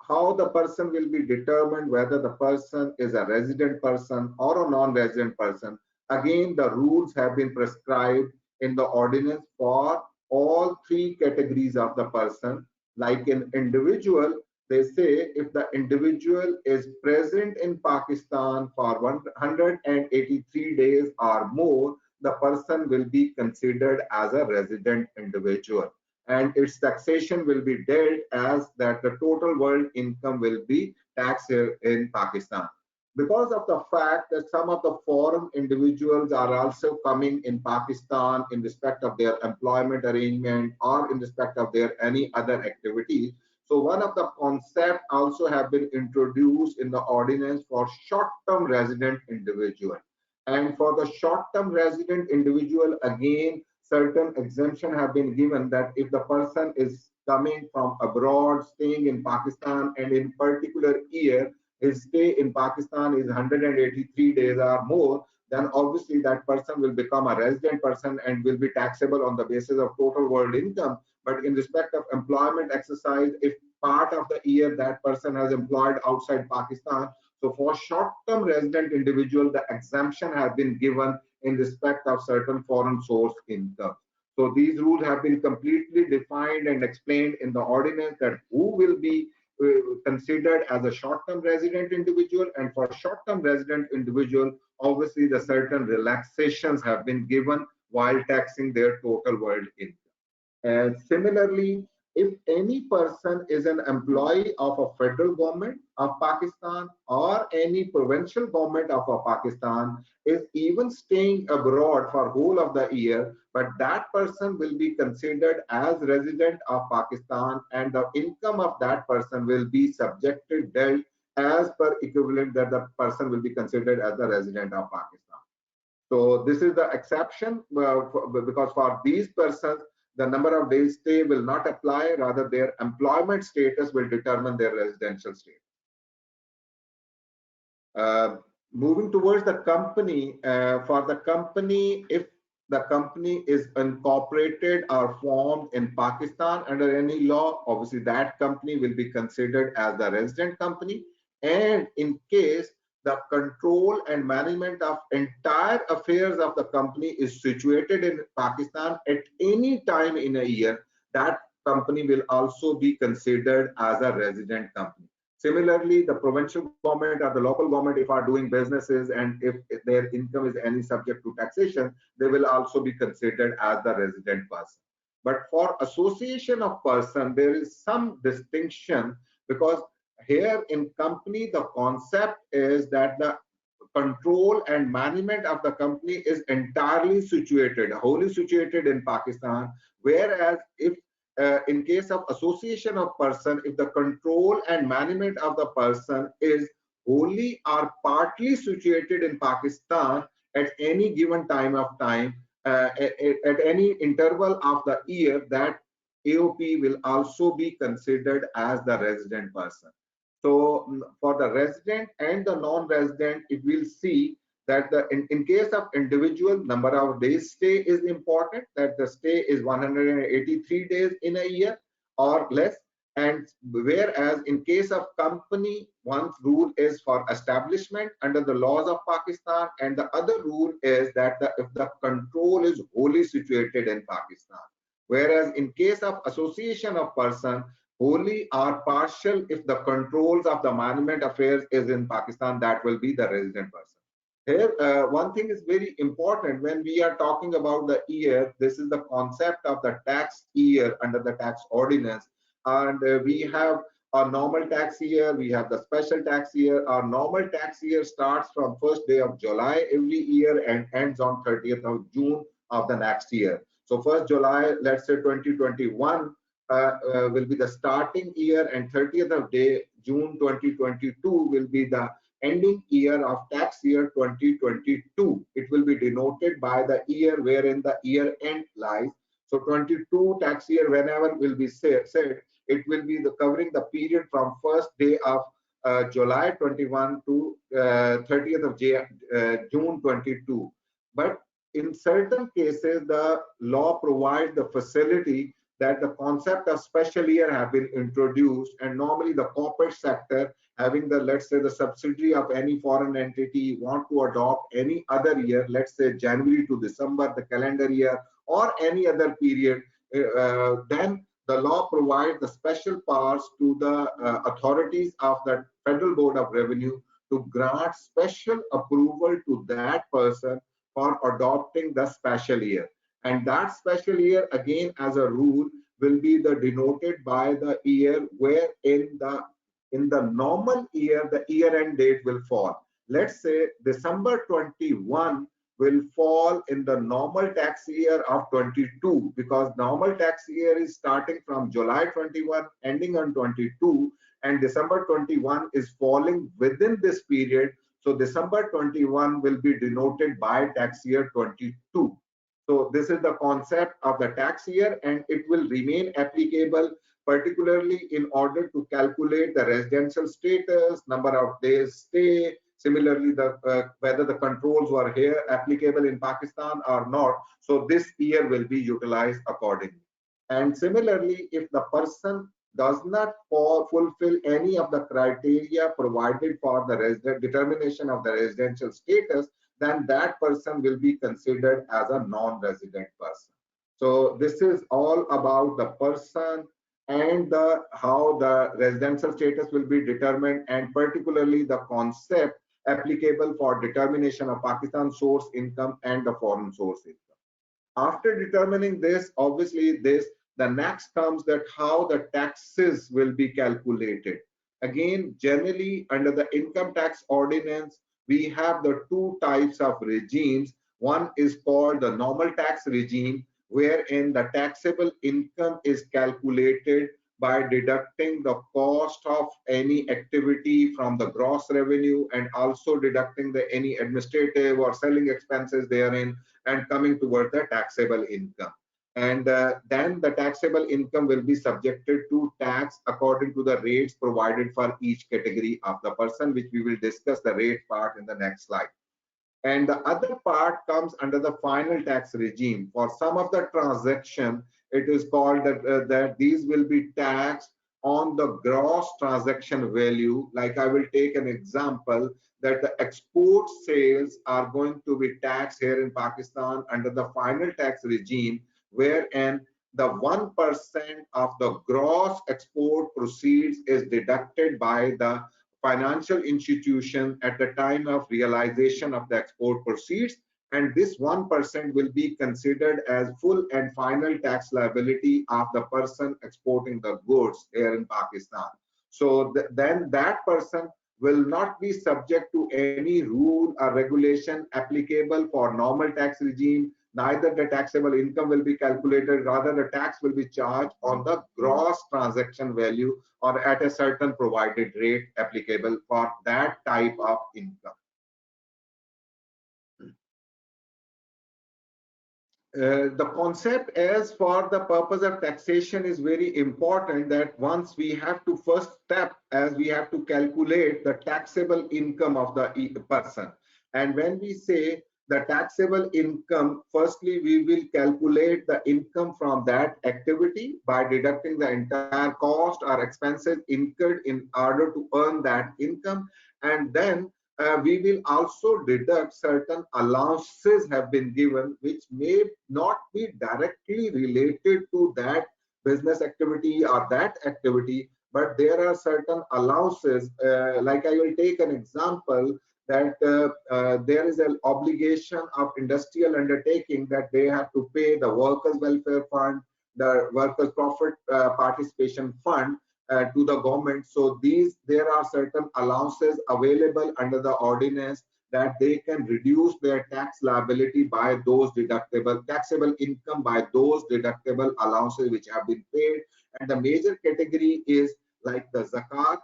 how the person will be determined whether the person is a resident person or a non-resident person, again, the rules have been prescribed in the ordinance for all three categories of the person. Like an individual, they say if the individual is present in Pakistan for 183 days or more, the person will be considered as a resident individual, and its taxation will be dealt as that the total world income will be taxed here in Pakistan. Because of the fact that some of the foreign individuals are also coming in Pakistan in respect of their employment arrangement or in respect of their any other activities. So one of the concepts also have been introduced in the ordinance for short-term resident individual. And for the short-term resident individual, again, certain exemption have been given, that if the person is coming from abroad, staying in Pakistan, and in particular year, his stay in Pakistan is 183 days or more, then obviously that person will become a resident person and will be taxable on the basis of total world income. But in respect of employment exercise, if part of the year that person has employed outside Pakistan, so for short-term resident individual, the exemption has been given in respect of certain foreign source income. So these rules have been completely defined and explained in the ordinance, that who will be considered as a short-term resident individual, and for short-term resident individual, obviously the certain relaxations have been given while taxing their total world income. And similarly, if any person is an employee of a federal government of Pakistan or any provincial government of Pakistan, is even staying abroad for whole of the year, but that person will be considered as resident of Pakistan, and the income of that person will be subjected dealt as per equivalent that the person will be considered as a resident of Pakistan. So this is the exception, because for these persons, the number of days stay will not apply, rather their employment status will determine their residential status. Moving towards the company, for the company, if the company is incorporated or formed in Pakistan under any law, obviously that company will be considered as the resident company. And in case the control and management of entire affairs of the company is situated in Pakistan at any time in a year, that company will also be considered as a resident company. Similarly, the provincial government or the local government, if are doing businesses and if their income is any subject to taxation, they will also be considered as the resident person. But for association of person, there is some distinction, because here in company, the concept is that the control and management of the company is entirely situated, wholly situated in Pakistan. Whereas if in case of association of person, if the control and management of the person is wholly or partly situated in Pakistan at any given time of time, at any interval of the year, that AOP will also be considered as the resident person. So for the resident and the non-resident, it will see that in case of individual, number of days stay is important, that the stay is 183 days in a year or less. And whereas in case of company, one rule is for establishment under the laws of Pakistan, and the other rule is that if the control is wholly situated in Pakistan. Whereas in case of association of person, wholly or partial, if the controls of the management affairs is in Pakistan, that will be the resident person. Here, one thing is very important when we are talking about the year. This is the concept of the tax year under the tax ordinance. And we have a normal tax year, we have the special tax year. Our normal tax year starts from first day of July every year and ends on 30th of June of the next year. So 1st July, let's say 2021, will be the starting year, and 30th of day June 2022 will be the ending year of tax year 2022. It will be denoted by the year wherein the year end lies. So 22 tax year, whenever will be said, it will be the covering the period from first day of July 21 to 30th of June 22. But in certain cases, the law provides the facility that the concept of special year have been introduced, and normally the corporate sector having the, let's say, the subsidiary of any foreign entity want to adopt any other year, let's say January to December, the calendar year, or any other period, then the law provides the special powers to the authorities of the Federal Board of Revenue to grant special approval to that person for adopting the special year. And that special year, again, as a rule, will be the denoted by the year where in the normal year, the year end date will fall. Let's say December 21 will fall in the normal tax year of 22, because normal tax year is starting from July 21, ending on 22, and December 21 is falling within this period. So December 21 will be denoted by tax year 22. So this is the concept of the tax year, and it will remain applicable particularly in order to calculate the residential status, number of days stay, similarly whether the controls were here applicable in Pakistan or not. So this year will be utilized accordingly. And similarly, if the person does not fulfill any of the criteria provided for the determination of the residential status, then that person will be considered as a non-resident person. So this is all about the person and how the residential status will be determined, and particularly the concept applicable for determination of Pakistan source income and the foreign source income. After determining this, obviously the next comes that how the taxes will be calculated. Again, generally under the income tax ordinance, we have the two types of regimes. One is called the normal tax regime, wherein the taxable income is calculated by deducting the cost of any activity from the gross revenue, and also deducting any administrative or selling expenses therein, and coming toward the taxable income. And then the taxable income will be subjected to tax according to the rates provided for each category of the person, which we will discuss the rate part in the next slide. And the other part comes under the final tax regime. For some of the transaction, it is called that these will be taxed on the gross transaction value. Like I will take an example that the export sales are going to be taxed here in Pakistan under the final tax regime, wherein the 1% of the gross export proceeds is deducted by the financial institution at the time of realization of the export proceeds, and this 1% will be considered as full and final tax liability of the person exporting the goods here in Pakistan. So then that person will not be subject to any rule or regulation applicable for normal tax regime. Neither the taxable income will be calculated, rather the tax will be charged on the gross transaction value or at a certain provided rate applicable for that type of income. The concept as for the purpose of taxation is very important, that once we have to first step as we have to calculate the taxable income of the person. And when we say the taxable income, firstly we will calculate the income from that activity by deducting the entire cost or expenses incurred in order to earn that income, and then we will also deduct certain allowances have been given which may not be directly related to that business activity or that activity, but there are certain allowances. Like I will take an example that there is an obligation of industrial undertaking that they have to pay the workers' welfare fund, the workers' profit participation fund to the government. So there are certain allowances available under the ordinance that they can reduce their tax liability by those taxable income by those deductible allowances which have been paid. And the major category is like the zakat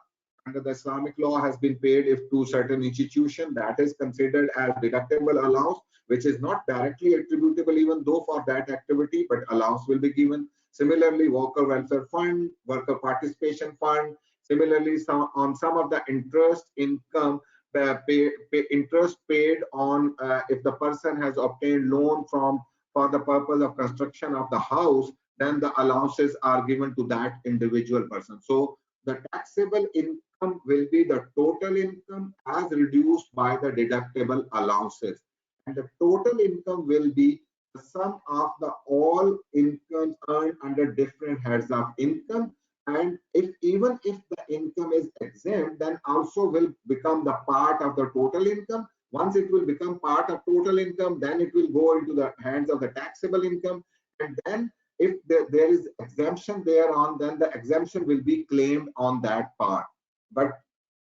under the Islamic law has been paid if to certain institution, that is considered as deductible allowance, which is not directly attributable even though for that activity, but allowance will be given. Similarly, worker welfare fund, worker participation fund. Similarly, on some of the interest income, interest paid on if the person has obtained loan from for the purpose of construction of the house, then the allowances are given to that individual person. So the taxable income will be the total income as reduced by the deductible allowances, and the total income will be the sum of the all incomes earned under different heads of income. And even if the income is exempt, then also will become the part of the total income. Once it will become part of total income, then it will go into the hands of the taxable income. And then if there is exemption thereon, then the exemption will be claimed on that part. But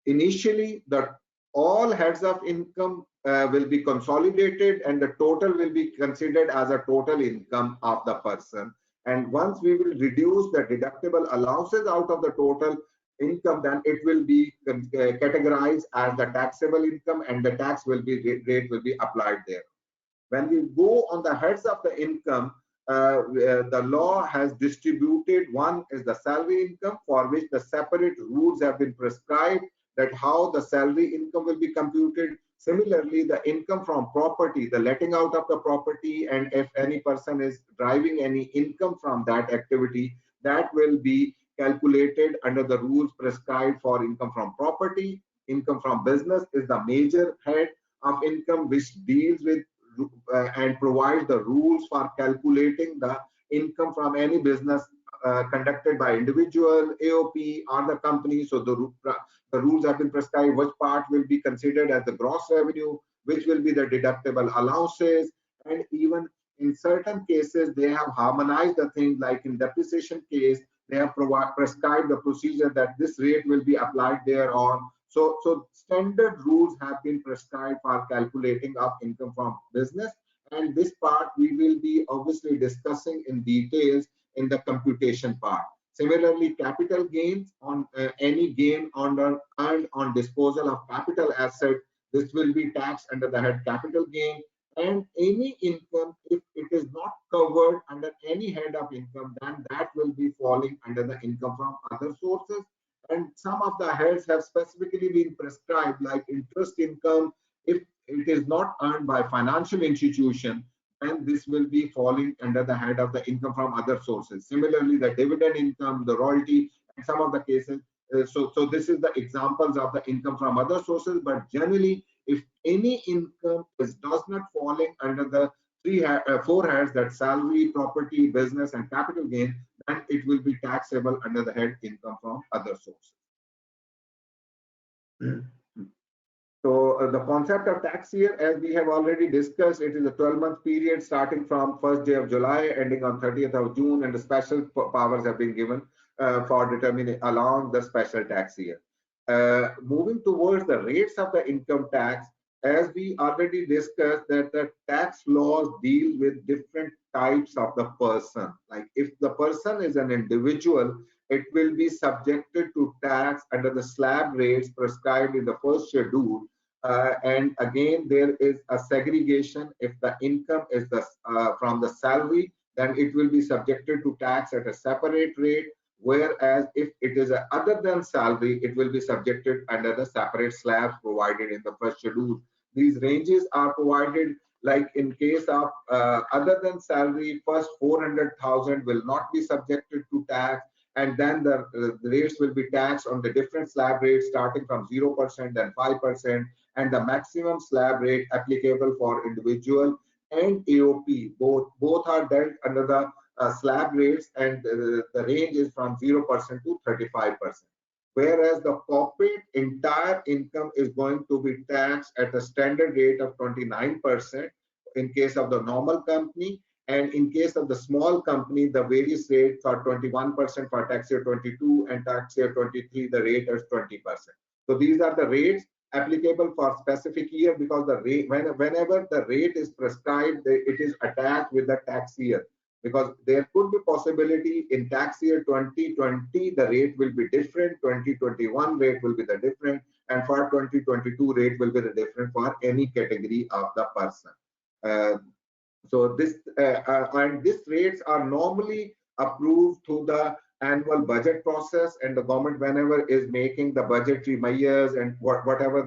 initially, the all heads of income will be consolidated and the total will be considered as a total income of the person. And once we will reduce the deductible allowances out of the total income, then it will be categorized as the taxable income, and the tax will be rate will be applied there. When we go on the heads of the income, the law has distributed. One is the salary income, for which the separate rules have been prescribed that how the salary income will be computed. Similarly, the income from property, the letting out of the property, and if any person is driving any income from that activity, that will be calculated under the rules prescribed for income from property. Income from business is the major head of income which deals with and provides the rules for calculating the income from any business conducted by individual, AOP, or the company. So the rules have been prescribed which part will be considered as the gross revenue, which will be the deductible allowances, and even in certain cases they have harmonized the thing, like in depreciation case they have prescribed the procedure that this rate will be applied thereon. So standard rules have been prescribed for calculating of income from business, and this part we will be obviously discussing in details in the computation part. Similarly, capital gains on any gain earned on disposal of capital asset, this will be taxed under the head capital gain. And any income, if it is not covered under any head of income, then that will be falling under the income from other sources. And some of the heads have specifically been prescribed, like interest income. If it is not earned by financial institution, then this will be falling under the head of the income from other sources. Similarly, the dividend income, the royalty, and some of the cases. So this is the examples of the income from other sources. But generally, if any income does not falling under the four heads, that salary, property, business, and capital gain, then it will be taxable under the head income from other sources. So the concept of tax year, as we have already discussed, it is a 12-month period starting from 1st day of July, ending on 30th of June, and the special powers have been given for determining along the special tax year. Moving towards the rates of the income tax, as we already discussed, that the tax laws deal with different types of the person. Like if the person is an individual, it will be subjected to tax under the slab rates prescribed in the first schedule. And again, there is a segregation. If the income is from the salary, then it will be subjected to tax at a separate rate. Whereas if it is other than salary, it will be subjected under the separate slabs provided in the first schedule. These ranges are provided, like in case of other than salary, first 400,000 will not be subjected to tax, and then the rates will be taxed on the different slab rates starting from 0%, then 5%, and the maximum slab rate applicable for individual and AOP. Both are dealt under the slab rates, and the range is from 0% to 35%. whereas the corporate entire income is going to be taxed at a standard rate of 29% in case of the normal company, and in case of the small company, the various rates are 21% for tax year 22 and tax year 23, the rate is 20%. So these are the rates applicable for specific year, because the rate, whenever the rate is prescribed, it is attached with the tax year, because there could be possibility in tax year 2020 the rate will be different, 2021 rate will be the different, and for 2022 rate will be the different for any category of the person. So this and these rates are normally approved through the annual budget process, and the government, whenever is making the budgetary measures and whatever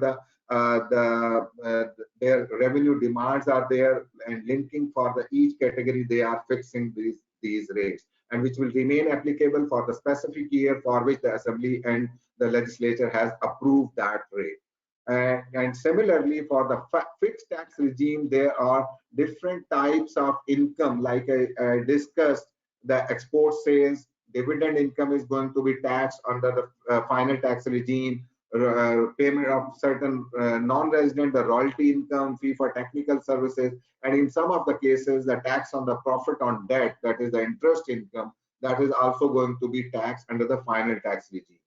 their revenue demands are there and linking for each category, they are fixing these rates, and which will remain applicable for the specific year for which the assembly and the legislature has approved that rate. And similarly, for the fixed tax regime, there are different types of income. Like I discussed, the export sales, dividend income is going to be taxed under the final tax regime. Payment of certain non-resident, the royalty income, fee for technical services, and in some of the cases, the tax on the profit on debt, that is the interest income, that is also going to be taxed under the final tax regime.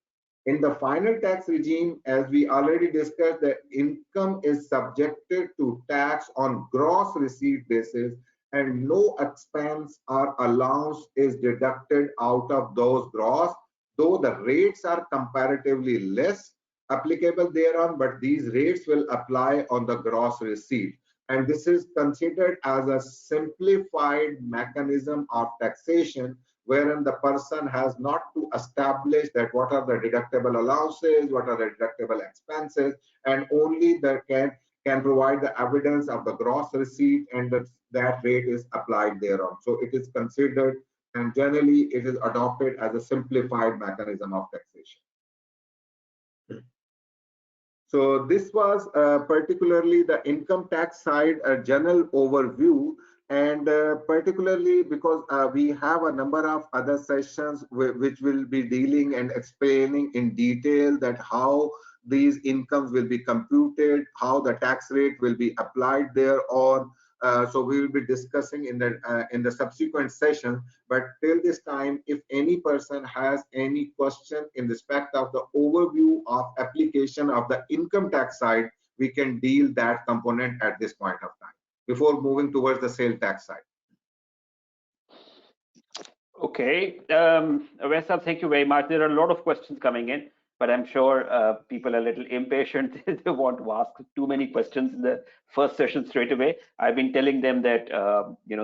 In the final tax regime, as we already discussed, the income is subjected to tax on gross receipt basis, and no expense or allowance is deducted out of those gross, though the rates are comparatively less applicable thereon, but these rates will apply on the gross receipt. And this is considered as a simplified mechanism of taxation, wherein the person has not to establish that what are the deductible allowances, what are the deductible expenses, and only that can provide the evidence of the gross receipt, and that rate is applied thereon. So it is considered, and generally it is adopted as a simplified mechanism of taxation. So this was particularly the income tax side, a general overview, and particularly because we have a number of other sessions which will be dealing and explaining in detail that how these incomes will be computed, how the tax rate will be applied thereon. So we will be discussing in the subsequent session. But till this time, if any person has any question in respect of the overview of application of the income tax side, we can deal that component at this point of time before moving towards the sale tax side. Okay, Avesab, thank you very much. There are a lot of questions coming in, but I'm sure people are a little impatient. They want to ask too many questions in the first session straight away. I've been telling them that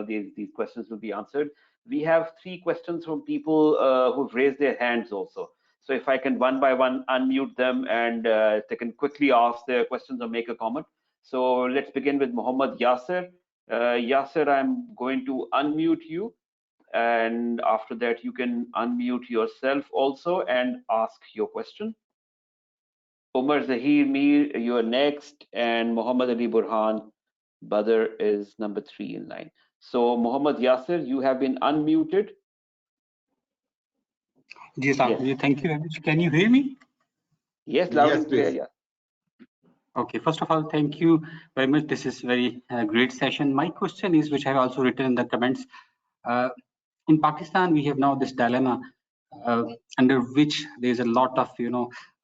these questions will be answered. We have 3 questions from people who've raised their hands also. So if I can one by one unmute them, and they can quickly ask their questions or make a comment. So let's begin with Muhammad Yasser. Yasser, I'm going to unmute you, and after that you can unmute yourself also and ask your question. Umar Zahir Mir, you're next, and Muhammad Ali Burhan Badr is number 3 in line. So Muhammad Yasser, you have been unmuted. Yes. Thank you very much. Can you hear me? Yes, loud and clear. Yeah. Okay, first of all, thank you very much. This is very great session. My question is, which I have also written in the comments. In Pakistan, we have now this dilemma under which there is a lot of,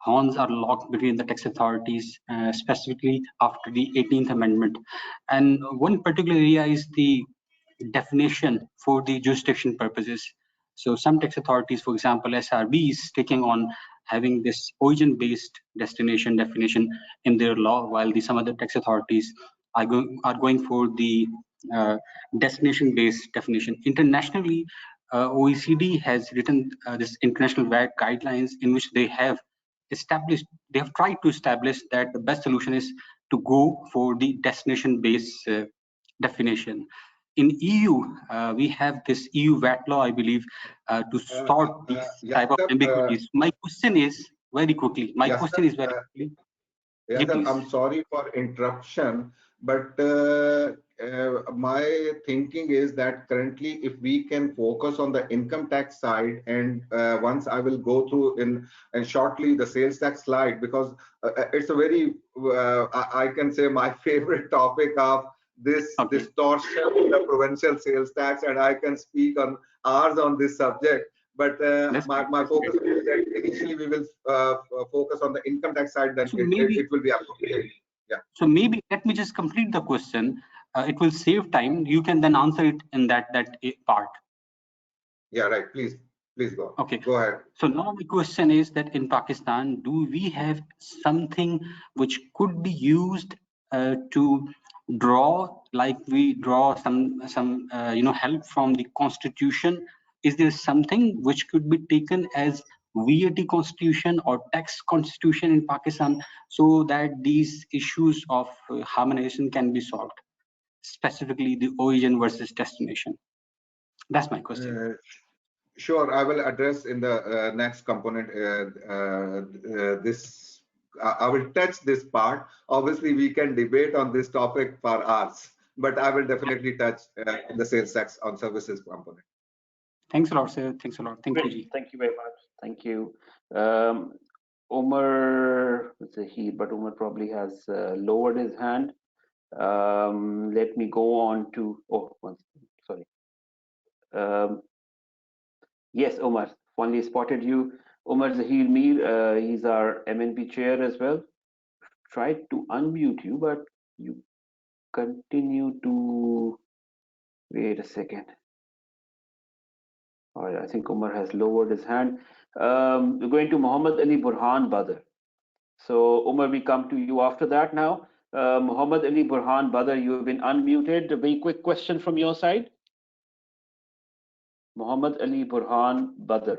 horns are locked between the tax authorities, specifically after the 18th Amendment. And one particular area is the definition for the jurisdiction purposes. So some tax authorities, for example, SRB is taking on having this origin-based destination definition in their law, while some other tax authorities are going for the destination-based definition. Internationally, OECD has written this international VAT guidelines in which they have tried to establish that the best solution is to go for the destination-based definition. In EU, we have this EU VAT law, I believe, to sort these type of ambiguities. My question is very quickly. I'm sorry for interruption, But my thinking is that currently, if we can focus on the income tax side, and once I will go through in and shortly the sales tax slide, because it's a very I can say my favorite topic of this Okay. distortion in the provincial sales tax, and I can speak on hours on this subject. But my focus is that initially we will focus on the income tax side, then So it will be appropriate. Yeah. So maybe let me just complete the question. It will save time. You can then answer it in that part. Yeah, right. Please go. Okay. Go ahead. So now the question is that in Pakistan, do we have something which could be used to draw, like we draw some help from the constitution? Is there something which could be taken as VAT constitution or tax constitution in Pakistan so that these issues of harmonization can be solved, specifically the origin versus destination? That's my question. Sure, I will address in the next component this. I will touch this part. Obviously, we can debate on this topic for hours, but I will definitely touch the sales tax on services component. Thanks a lot, sir. Thanks a lot. Thank you, Ji. Thank you very much. Thank you. Umar, but Umar probably has lowered his hand. Let me go on to, sorry. Yes, Omar, finally spotted you. Omar Zahir Mir, he's our MNP chair as well. Tried to unmute you, but you continue to, wait a second. All right, I think Omar has lowered his hand. We're going to Muhammad Ali Burhan Badr. So Omar, we come to you after that now. Muhammad Ali Burhan Badr, you have been unmuted. A very quick question from your side. Muhammad Ali Burhan Badr.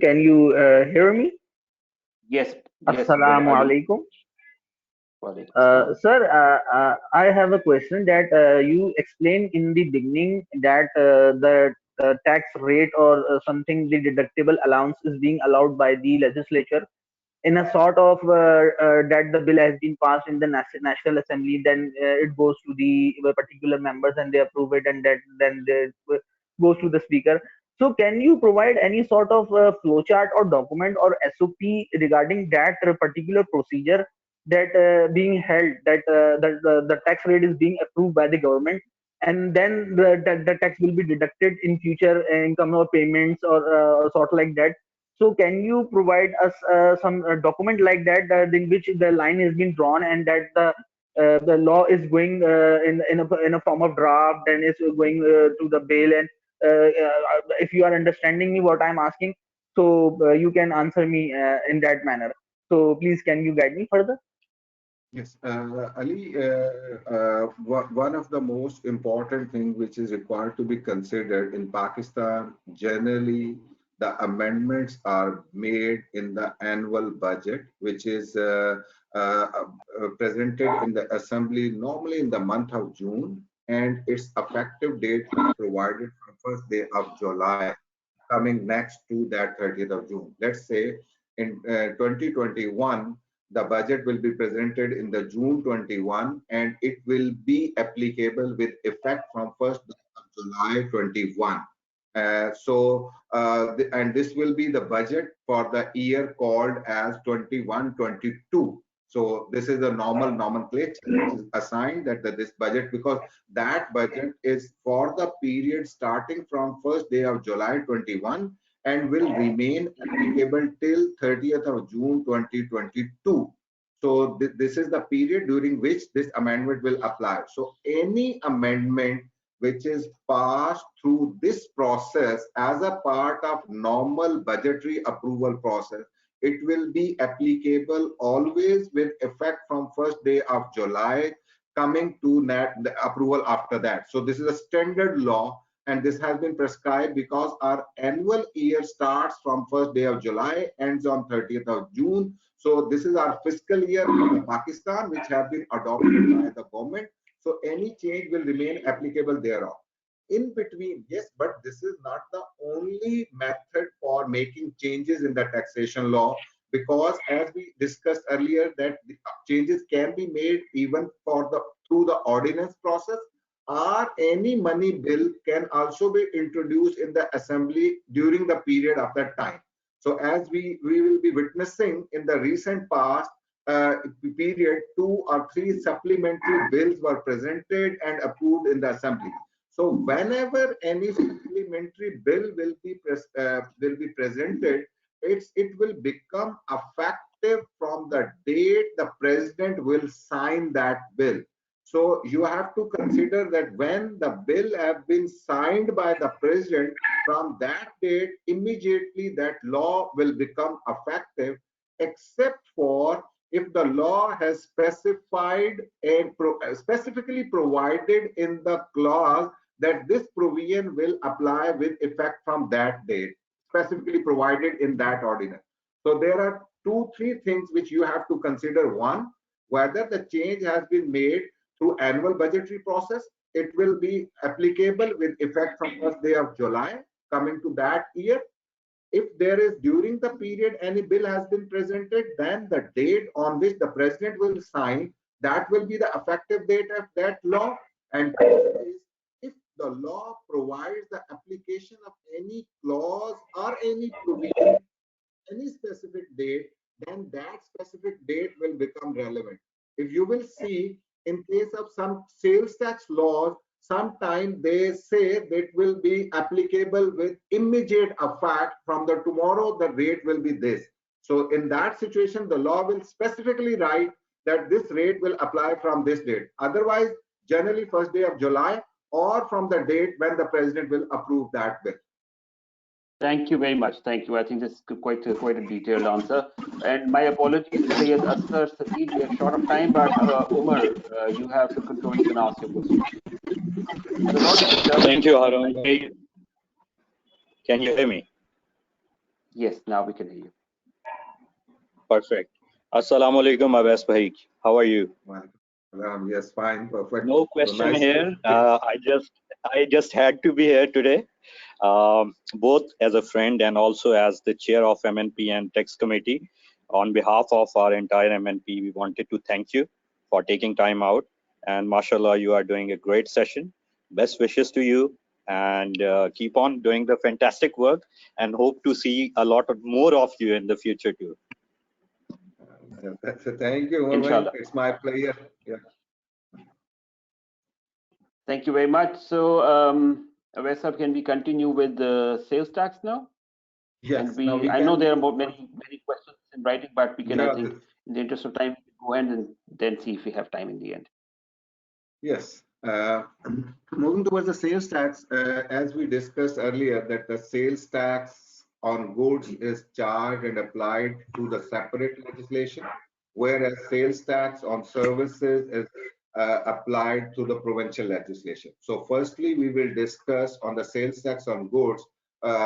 Can you hear me? Yes, Assalamu Ali. alaikum. Walaikum Sir, I have a question that you explained in the beginning that the tax rate or something, the deductible allowance is being allowed by the legislature in a sort of that the bill has been passed in the National Assembly, then it goes to the particular members and they approve it, and that then they goes to the speaker. So can you provide any sort of flowchart or document or SOP regarding that particular procedure that being held, that the tax rate is being approved by the government, and then the tax will be deducted in future income or payments or sort like that? So can you provide us some document like that in which the line has been drawn, and that the law is going in a form of draft and is going to the bill? And if you are understanding me what I'm asking, so you can answer me in that manner. So please, can you guide me further? Yes, Ali, one of the most important things which is required to be considered in Pakistan, generally the amendments are made in the annual budget, which is presented in the assembly normally in the month of June, and its effective date is provided from first day of July, coming next to that 30th of June. Let's say in 2021, the budget will be presented in the June 21, and it will be applicable with effect from 1st of July 21. And this will be the budget for the year called as 21-22. So this is the normal nomenclature which is assigned that this budget, because that budget is for the period starting from 1st day of July 21 and will remain applicable till 30th of June 2022. So this is the period during which this amendment will apply. So any amendment which is passed through this process as a part of normal budgetary approval process, it will be applicable always with effect from 1st day of July, coming to the approval after that. So this is a standard law, and this has been prescribed because our annual year starts from 1st day of July, ends on 30th of June. So this is our fiscal year in Pakistan, which have been adopted by the government. So any change will remain applicable thereof. In between, yes, but this is not the only method for making changes in the taxation law, because as we discussed earlier that the changes can be made even for the through the ordinance process, or any money bill can also be introduced in the assembly during the period of that time. So as we will be witnessing in the recent past period, 2 or 3 supplementary bills were presented and approved in the assembly. So whenever any supplementary bill will be presented, it will become effective from the date the president will sign that bill. So you have to consider that when the bill have been signed by the president, from that date immediately that law will become effective, except for if the law has specified and specifically provided in the clause that this provision will apply with effect from that date, specifically provided in that ordinance. So there are 2-3 things which you have to consider. One, whether the change has been made through annual budgetary process, it will be applicable with effect from 1st day of July coming to that year. If there is during the period any bill has been presented, then the date on which the president will sign, that will be the effective date of that law. And if the law provides the application of any clause or any provision, any specific date, then that specific date will become relevant. If you will see, in case of some sales tax laws, sometimes they say that will be applicable with immediate effect from the tomorrow, the rate will be this. So in that situation, the law will specifically write that this rate will apply from this date. Otherwise, generally 1st day of July or from the date when the president will approve that bill. Thank you very much. Thank you. I think this is quite a detailed answer. And my apologies, Sayyid Asghar Saeed, we are short of time, but Umar, you have the control. You can ask your question. Thank you, Harun. Can you hear me? Yes, now we can hear you. Perfect. Assalamu alaikum, Abbas Bhai. How are you? Yes, fine, perfect. No question So nice here. I just had to be here today, both as a friend and also as the chair of MNP and Tax Committee. On behalf of our entire MNP, we wanted to thank you for taking time out. And mashallah, you are doing a great session. Best wishes to you, and keep on doing the fantastic work, and hope to see a lot more of you in the future too. Thank you, Umar. It's my pleasure. Yeah. Thank you very much. So, Avesab, can we continue with the sales tax now? Yes. And I know there are many questions in writing, but we can, I think, in the interest of time, go ahead and then see if we have time in the end. Yes. Moving towards the sales tax, as we discussed earlier, that the sales tax on goods is charged and applied to the separate legislation, whereas sales tax on services is applied to the provincial legislation. So firstly, we will discuss on the sales tax on goods,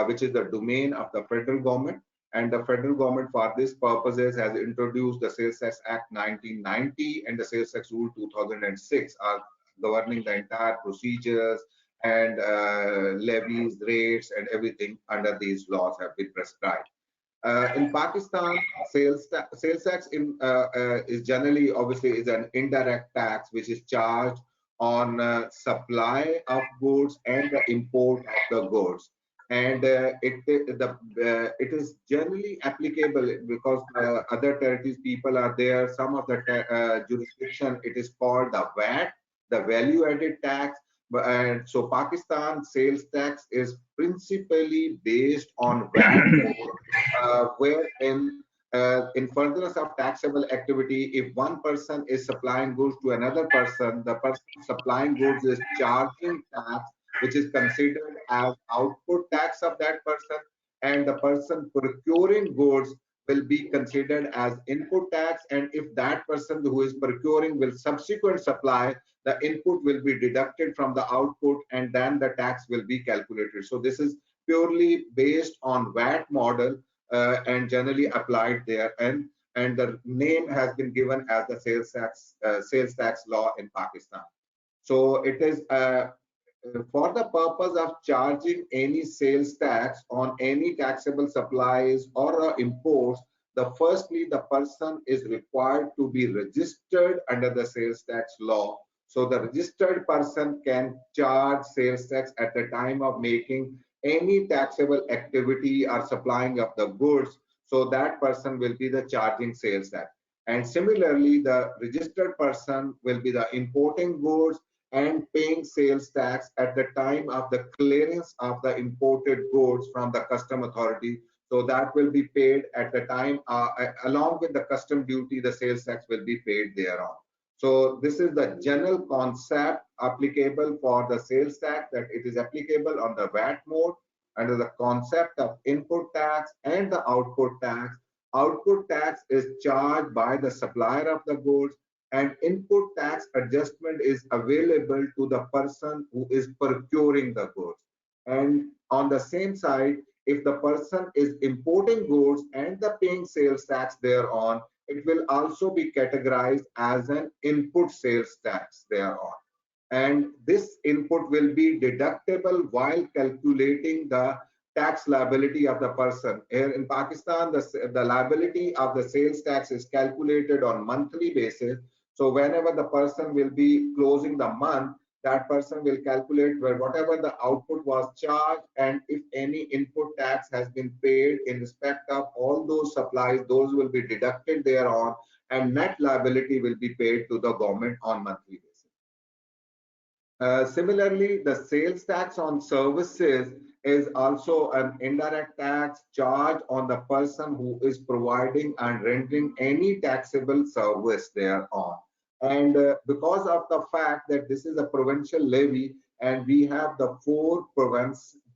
which is the domain of the federal government. And the federal government for this purposes has introduced the Sales Tax Act 1990 and the Sales Tax Rule 2006 are governing the entire procedures and levies, rates, and everything under these laws have been prescribed. In Pakistan, sales tax is generally, obviously, is an indirect tax which is charged on supply of goods and the import of the goods. And it is generally applicable because other territories people are there. Some of the jurisdiction, it is called the VAT, the value added tax. And so Pakistan sales tax is principally based on VAT, wherein in furtherance of taxable activity, if one person is supplying goods to another person, the person supplying goods is charging tax, which is considered as output tax of that person, and the person procuring goods will be considered as input tax. And if that person who is procuring will subsequent supply, the input will be deducted from the output, and then the tax will be calculated. So this is purely based on VAT model and generally applied there. And the name has been given as the sales tax law in Pakistan. So it is for the purpose of charging any sales tax on any taxable supplies or imports, firstly, the person is required to be registered under the sales tax law. So the registered person can charge sales tax at the time of making any taxable activity or supplying of the goods. So that person will be the charging sales tax. And similarly, the registered person will be the importing goods and paying sales tax at the time of the clearance of the imported goods from the custom authority. So that will be paid at the time, along with the custom duty, the sales tax will be paid thereon. So this is the general concept applicable for the sales tax, that it is applicable on the VAT mode under the concept of input tax and the output tax. Output tax is charged by the supplier of the goods, and input tax adjustment is available to the person who is procuring the goods. And on the same side, if the person is importing goods and the paying sales tax thereon, it will also be categorized as an input sales tax thereon. And this input will be deductible while calculating the tax liability of the person. Here in Pakistan, the liability of the sales tax is calculated on monthly basis. So whenever the person will be closing the month, that person will calculate where whatever the output was charged, and if any input tax has been paid in respect of all those supplies, those will be deducted thereon, and net liability will be paid to the government on monthly basis. Similarly, the sales tax on services is also an indirect tax charged on the person who is providing and rendering any taxable service thereon. And because of the fact that this is a provincial levy, and we have the four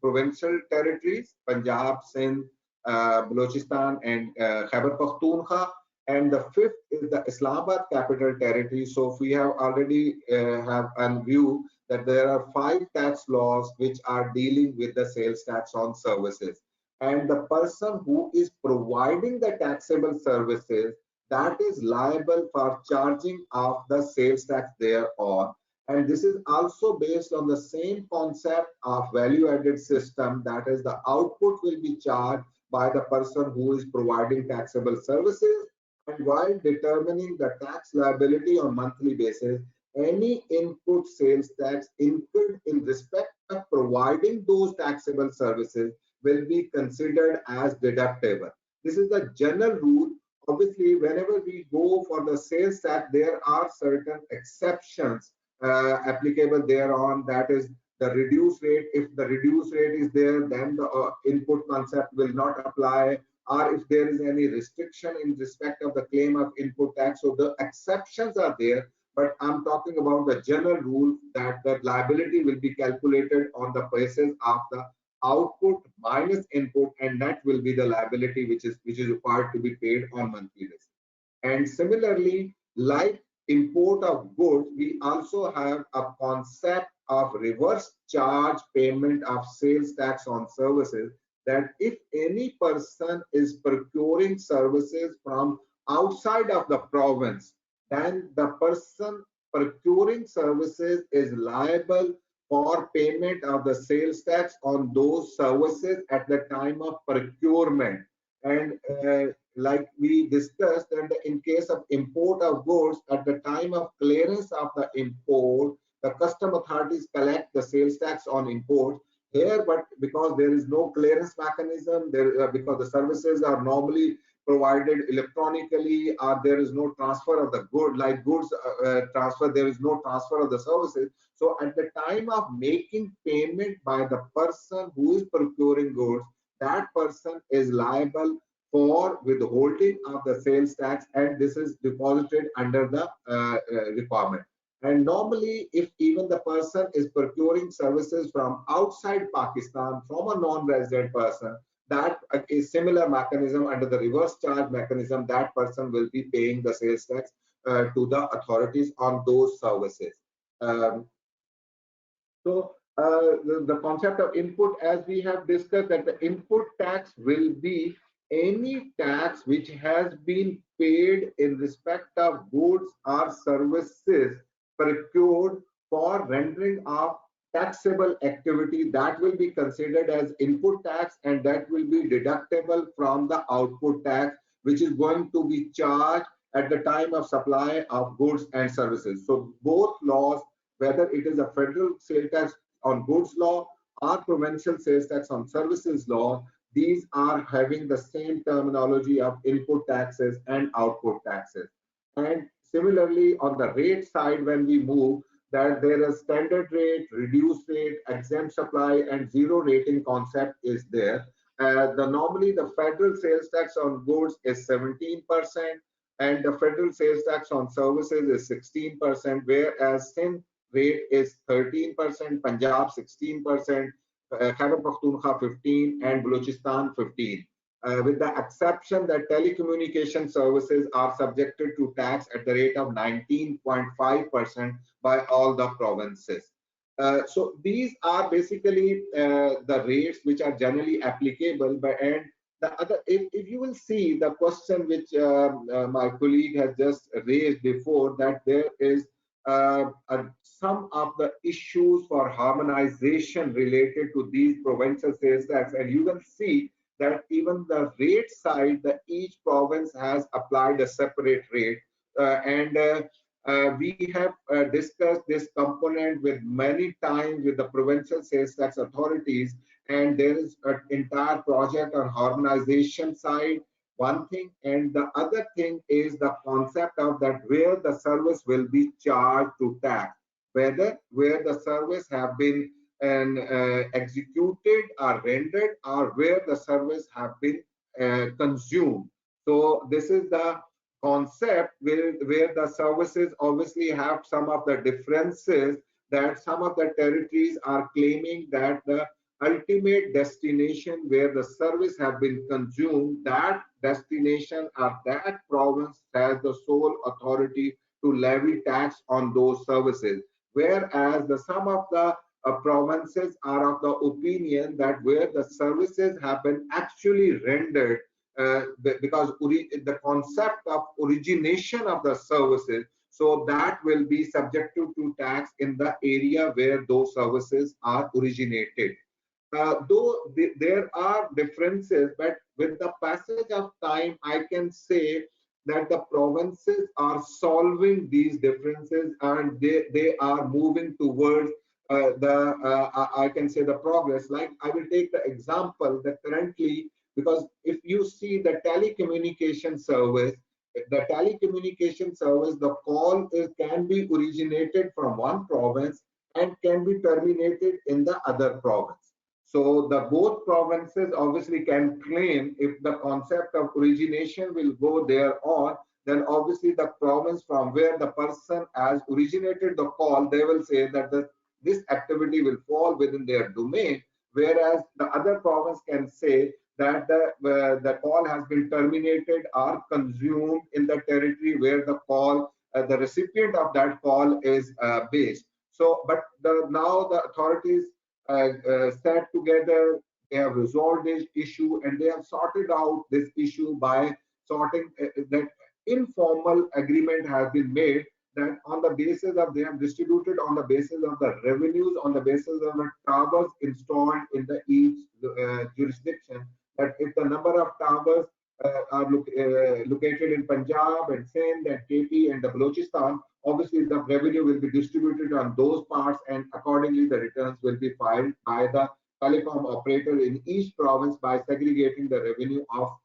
provincial territories, Punjab, Sindh, Balochistan, and Khyber Pakhtunkhwa, and the fifth is the Islamabad Capital Territory. So we have already have a view that there are 5 tax laws which are dealing with the sales tax on services. And the person who is providing the taxable services, that is liable for charging of the sales tax thereon. And this is also based on the same concept of value-added system, that is the output will be charged by the person who is providing taxable services. And while determining the tax liability on monthly basis, any input sales tax incurred in respect of providing those taxable services will be considered as deductible. This is the general rule. Obviously, whenever we go for the sales tax, there are certain exceptions applicable thereon. That is the reduced rate. If the reduced rate is there, then the input concept will not apply, or if there is any restriction in respect of the claim of input tax. So the exceptions are there, but I'm talking about the general rule that the liability will be calculated on the basis of the output minus input, and net will be the liability which is required to be paid on monthly basis. And similarly, like import of goods, we also have a concept of reverse charge payment of sales tax on services, that if any person is procuring services from outside of the province, then the person procuring services is liable for payment of the sales tax on those services at the time of procurement. And like we discussed, and in case of import of goods, at the time of clearance of the import, the custom authorities collect the sales tax on imports. Here, but because there is no clearance mechanism, because the services are normally provided electronically, or there is no transfer of the good, like goods transfer, there is no transfer of the services. So at the time of making payment by the person who is procuring goods, that person is liable for withholding of the sales tax, and this is deposited under the requirement. And normally, if even the person is procuring services from outside Pakistan, from a non-resident person, that a similar mechanism under the reverse charge mechanism, that person will be paying the sales tax to the authorities on those services. The concept of input, as we have discussed, that the input tax will be any tax which has been paid in respect of goods or services procured for rendering of taxable activity, that will be considered as input tax, and that will be deductible from the output tax which is going to be charged at the time of supply of goods and services. So both laws, whether it is a federal sales tax on goods law or provincial sales tax on services law, these are having the same terminology of input taxes and output taxes. And similarly, on the rate side, when we move, that there is standard rate, reduced rate, exempt supply, and zero rating concept is there. Normally the federal sales tax on goods is 17%, and the federal sales tax on services is 16%, whereas Sindh rate is 13%, Punjab 16%, Khyber Pakhtunkhwa 15, and Balochistan 15. With the exception that telecommunication services are subjected to tax at the rate of 19.5% by all the provinces. So these are basically the rates which are generally applicable. And the other, if you will see the question which my colleague has just raised before, that there is some of the issues for harmonization related to these provincial sales tax, and you will see that even the rate side, that each province has applied a separate rate, we have discussed this component with many times with the provincial sales tax authorities, and there is an entire project on harmonization side, one thing, and the other thing is the concept of that where the service will be charged to tax, whether where the service have been executed or rendered, or where the service have been consumed. So this is the concept where the services obviously have some of the differences, that some of the territories are claiming that the ultimate destination where the service have been consumed, that destination or that province has the sole authority to levy tax on those services. Whereas the some of the provinces are of the opinion that where the services have been actually rendered, because the concept of origination of the services, so that will be subjected to tax in the area where those services are originated. Though there are differences, but with the passage of time, I can say that the provinces are solving these differences, and they are moving towards I can say the progress. Like I will take the example that currently, because if you see the telecommunication service, the call can be originated from one province and can be terminated in the other province. So the both provinces obviously can claim, if the concept of origination will go there on, then obviously the province from where the person has originated the call, they will say that this activity will fall within their domain, whereas the other province can say that the call has been terminated or consumed in the territory where the call, the recipient of that call is based. So, but now the authorities sat together, they have resolved this issue, and they have sorted out this issue by sorting that informal agreement has been made, that on the basis of, they have distributed on the basis of the revenues, on the basis of the towers installed in the each jurisdiction, that if the number of towers are located in Punjab and Sindh and KP and the Balochistan, obviously the revenue will be distributed on those parts, and accordingly the returns will be filed by the telecom operator in each province by segregating the revenue of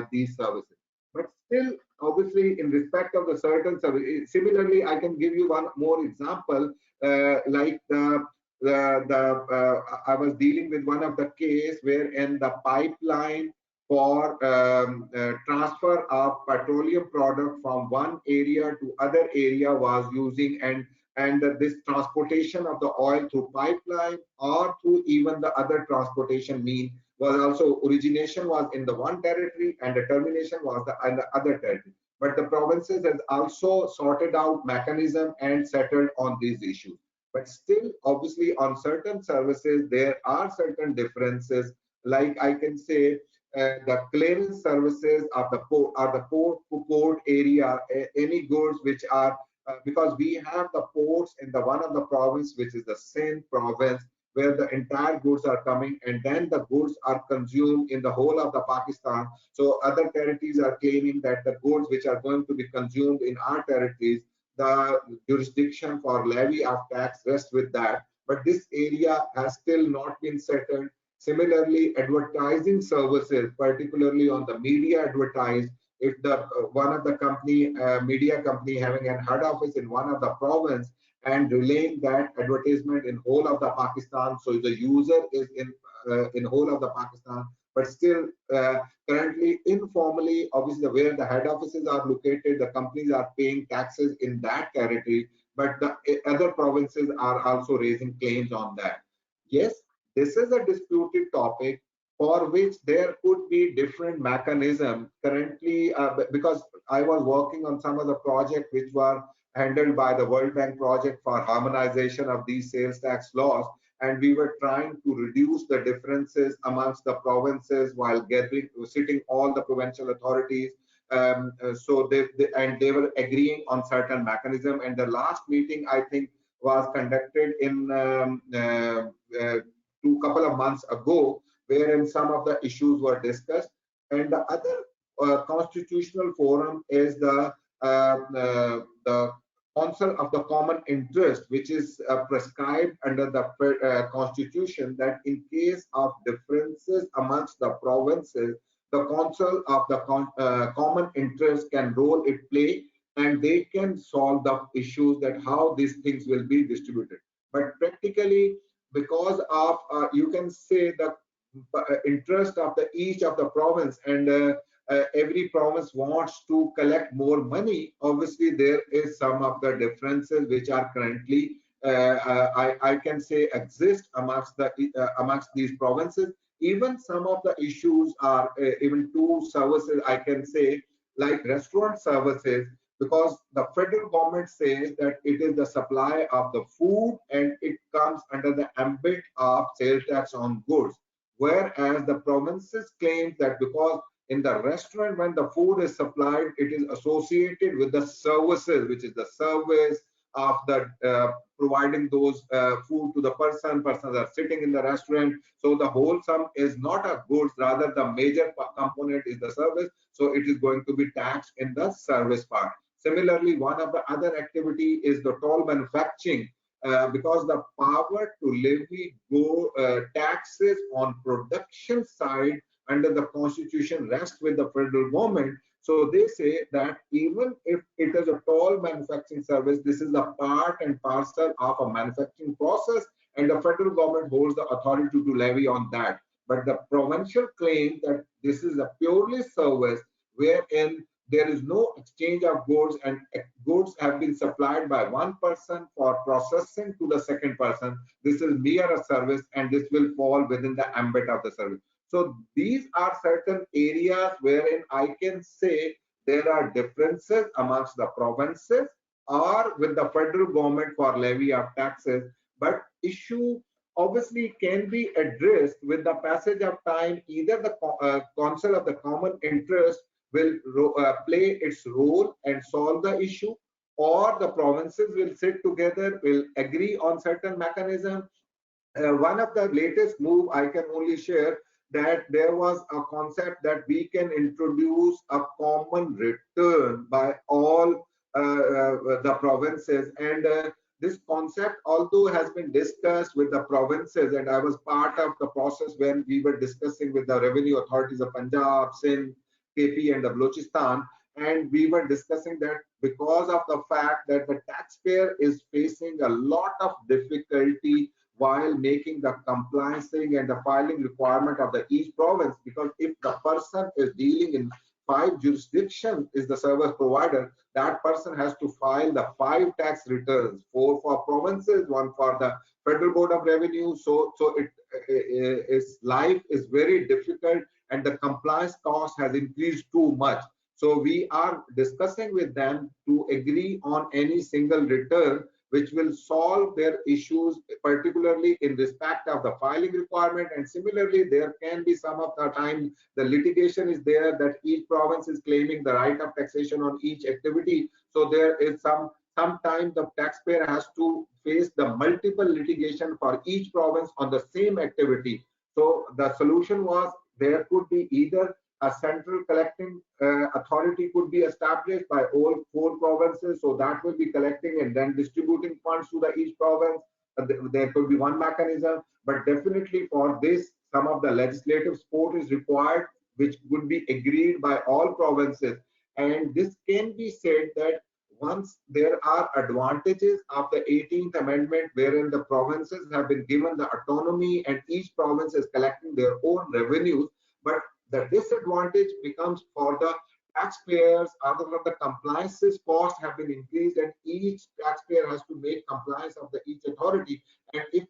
these services. But still, obviously, in respect of the certain service, similarly, I can give you one more example, like I was dealing with one of the case wherein the pipeline for transfer of petroleum product from one area to other area was using, and this transportation of the oil through pipeline or through even the other transportation mean was also, origination was in the one territory and the termination was in the other territory. But the provinces has also sorted out mechanism and settled on these issues. But still, obviously, on certain services, there are certain differences. Like I can say, the clearance services of the port area, any goods which are because we have the ports in the one of the province, which is the Sindh province, where the entire goods are coming and then the goods are consumed in the whole of the Pakistan. So other territories are claiming that the goods which are going to be consumed in our territories, the jurisdiction for levy of tax rests with that. But this area has still not been settled. Similarly, advertising services, particularly on the media advertised, if the one of the media company having a head office in one of the province and relaying that advertisement in whole of the Pakistan, so the user is in whole of the Pakistan, but still currently informally, obviously where the head offices are located, the companies are paying taxes in that territory, but the other provinces are also raising claims on that. Yes, this is a disputed topic for which there could be different mechanism currently, because I was working on some of the projects which were handled by the World Bank project for harmonization of these sales tax laws, and we were trying to reduce the differences amongst the provinces while sitting all the provincial authorities. So they were agreeing on certain mechanism, and the last meeting I think was conducted in couple of months ago, wherein some of the issues were discussed. And the other constitutional forum is the Council of the Common Interest, which is prescribed under the Constitution that in case of differences amongst the provinces, the Council of the Common Interest can role it play, and they can solve the issues that how these things will be distributed. But practically, because of you can say the interest of each of the province, and every province wants to collect more money, obviously there is some of the differences which are currently I can say exist amongst these provinces. Even some of the issues are even two services, I can say, like restaurant services, because the federal government says that it is the supply of the food and it comes under the ambit of sales tax on goods, whereas the provinces claim that because in the restaurant when the food is supplied, it is associated with the services, which is the service of the providing those food to the persons are sitting in the restaurant. So the whole sum is not a goods, rather the major component is the service, so it is going to be taxed in the service part. Similarly, one of the other activity is the toll manufacturing, because the power to levy taxes on production side under the Constitution rests with the federal government. So they say that even if it is a toll manufacturing service, this is a part and parcel of a manufacturing process, and the federal government holds the authority to levy on that. But the provincial claim that this is a purely service wherein there is no exchange of goods, and goods have been supplied by one person for processing to the second person. This is mere a service, and this will fall within the ambit of the service. So these are certain areas wherein I can say there are differences amongst the provinces or with the federal government for levy of taxes, but issue obviously can be addressed with the passage of time. Either the Council of the Common Interest will play its role and solve the issue, or the provinces will sit together, will agree on certain mechanism. One of the latest move I can only share that there was a concept that we can introduce a common return by all the provinces, and this concept although has been discussed with the provinces, and I was part of the process when we were discussing with the revenue authorities of Punjab, Sindh, KP and the Balochistan, and we were discussing that because of the fact that the taxpayer is facing a lot of difficulty while making the compliancing and the filing requirement of the each province, because if the person is dealing in 5 jurisdictions is the service provider, that person has to file the 5 tax returns, 4 for provinces, 1 for the Federal Board of Revenue. So its life is very difficult, and the compliance cost has increased too much. So we are discussing with them to agree on any single return which will solve their issues, particularly in respect of the filing requirement. And similarly, there can be some of the time the litigation is there that each province is claiming the right of taxation on each activity. So there is some sometimes the taxpayer has to face the multiple litigation for each province on the same activity. So the solution was there could be either a central collecting authority could be established by all 4 provinces, so that will be collecting and then distributing funds to the each province. There could be one mechanism, but definitely for this, some of the legislative support is required, which would be agreed by all provinces. And this can be said that once there are advantages of the 18th Amendment, wherein the provinces have been given the autonomy and each province is collecting their own revenues, but the disadvantage becomes for the taxpayers, other than the compliances costs have been increased and each taxpayer has to make compliance of the each authority. And if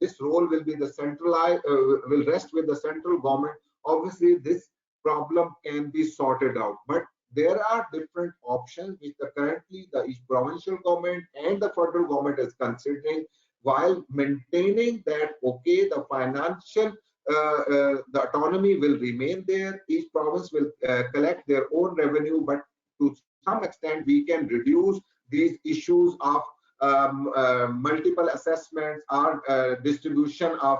this role will be the centralized, will rest with the central government, obviously this problem can be sorted out. But there are different options which currently the each provincial government and the federal government is considering, while maintaining that, okay, the financial the autonomy will remain there. Each province will collect their own revenue, but to some extent we can reduce these issues of multiple assessments or distribution of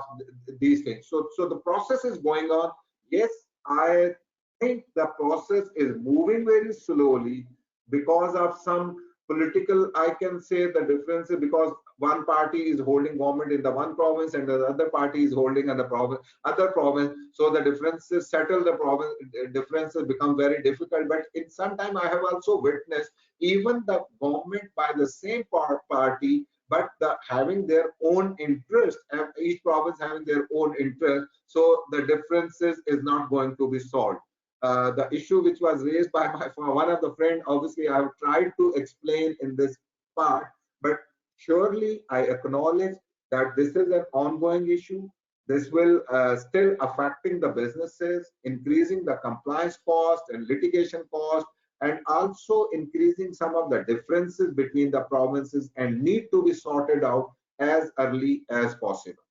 these things. So the process is going on. Yes, I think the process is moving very slowly because of some political, I can say the difference is because one party is holding government in the one province and the other party is holding in the other province. So the differences settle the province, differences become very difficult. But in some time I have also witnessed even the government by the same party, but having their own interest, and each province having their own interest. So the differences is not going to be solved. The issue which was raised by one of the friend, obviously I have tried to explain in this part, but surely I acknowledge that this is an ongoing issue. This will still affecting the businesses, increasing the compliance cost and litigation cost, and also increasing some of the differences between the provinces and need to be sorted out as early as possible.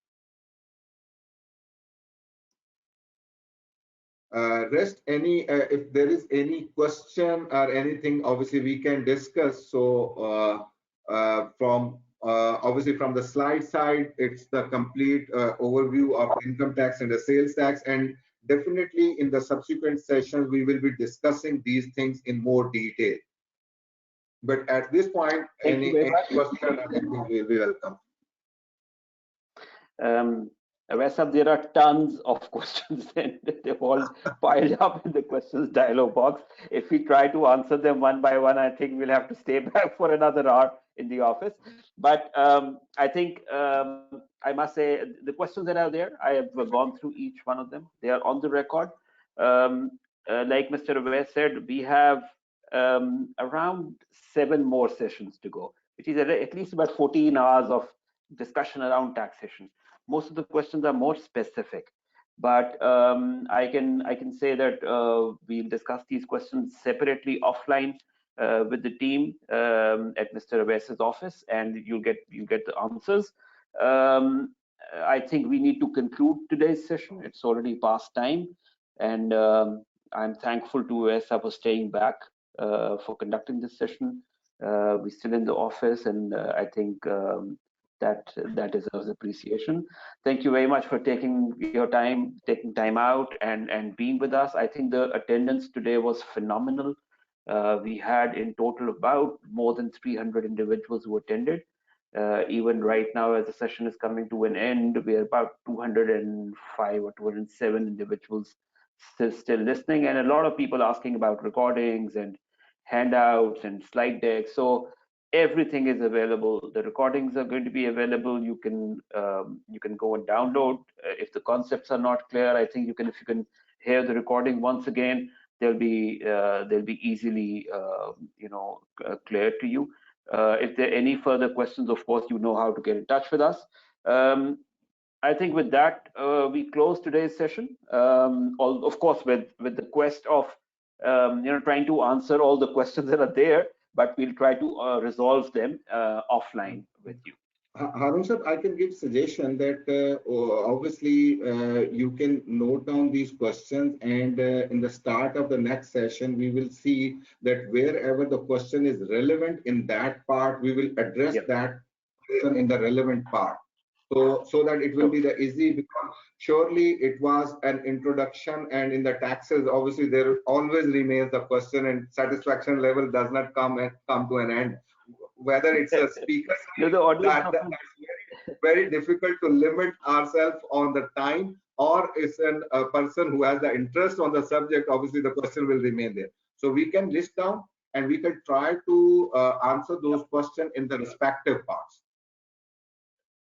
Rest any if there is any question or anything, obviously we can discuss. So from obviously from the slide side, it's the complete overview of income tax and the sales tax, and definitely in the subsequent sessions we will be discussing these things in more detail. But at this point, any question or anything will be welcome. Vaisab, there are tons of questions and they've all piled up in the questions dialog box. If we try to answer them one by one, I think we'll have to stay back for another hour in the office. But I think I must say the questions that are there, I have gone through each one of them. They are on the record. Like Mr. Awais said, we have around 7 more sessions to go, which is at least about 14 hours of discussion around taxation. Most of the questions are more specific, but I can say that we'll discuss these questions separately offline with the team at Mr. Awais's office, and you get the answers. I think we need to conclude today's session. It's already past time, and I'm thankful to Awais for staying back for conducting this session. We're still in the office, and I think that deserves appreciation. Thank you very much for taking time out and being with us. I think the attendance today was phenomenal. We had in total about more than 300 individuals who attended. Even right now, as the session is coming to an end, we are about 205 or 207 individuals still listening, and a lot of people asking about recordings and handouts and slide decks. So everything is available. The recordings are going to be available. You can go and download. If the concepts are not clear, I think if you can hear the recording once again, they'll be easily clear to you. If there are any further questions, of course, you know how to get in touch with us. I think with that, we close today's session. Of course, with the quest of trying to answer all the questions that are there, but we'll try to resolve them offline with you. Harun sir, I can give suggestion that obviously you can note down these questions, and in the start of the next session, we will see that wherever the question is relevant in that part, we will address that question in the relevant part. So that it will be the easy, because surely it was an introduction, and in the taxes, obviously there always remains the question, and satisfaction level does not come to an end. Whether it's a speaker No, the audience. that's very difficult to limit ourselves on the time, or is a person who has the interest on the subject, obviously the question will remain there. So we can list down and we can try to answer those questions in the respective parts.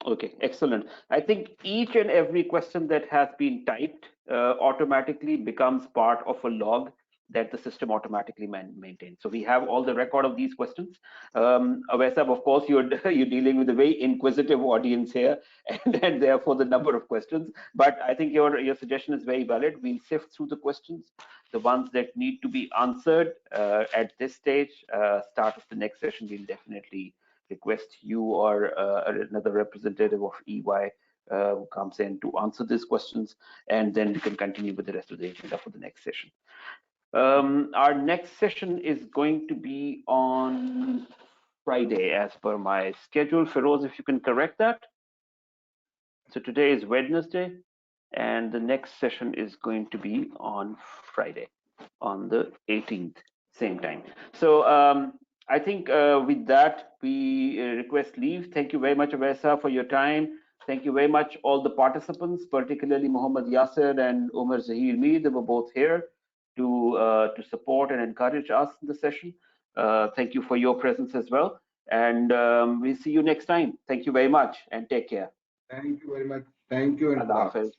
Okay, excellent. I think each and every question that has been typed automatically becomes part of a log that the system automatically maintains. So we have all the record of these questions. Awesab, of course, you're dealing with a very inquisitive audience here, and therefore the number of questions. But I think your suggestion is very valid. We'll sift through the questions, the ones that need to be answered at this stage. Start of the next session, we'll definitely request you or another representative of EY who comes in to answer these questions, and then we can continue with the rest of the agenda for the next session. Our next session is going to be on Friday as per my schedule. Feroz, if you can correct that. So today is Wednesday, and the next session is going to be on Friday, on the 18th, same time. So I think with that, we request leave. Thank you very much, Avesa, for your time. Thank you very much, all the participants, particularly Muhammad Yasser and Omar Zahir Mir. They were both here to support and encourage us in the session. Thank you for your presence as well. And we'll see you next time. Thank you very much, and take care. Thank you very much. Thank you, and Allah Hafiz.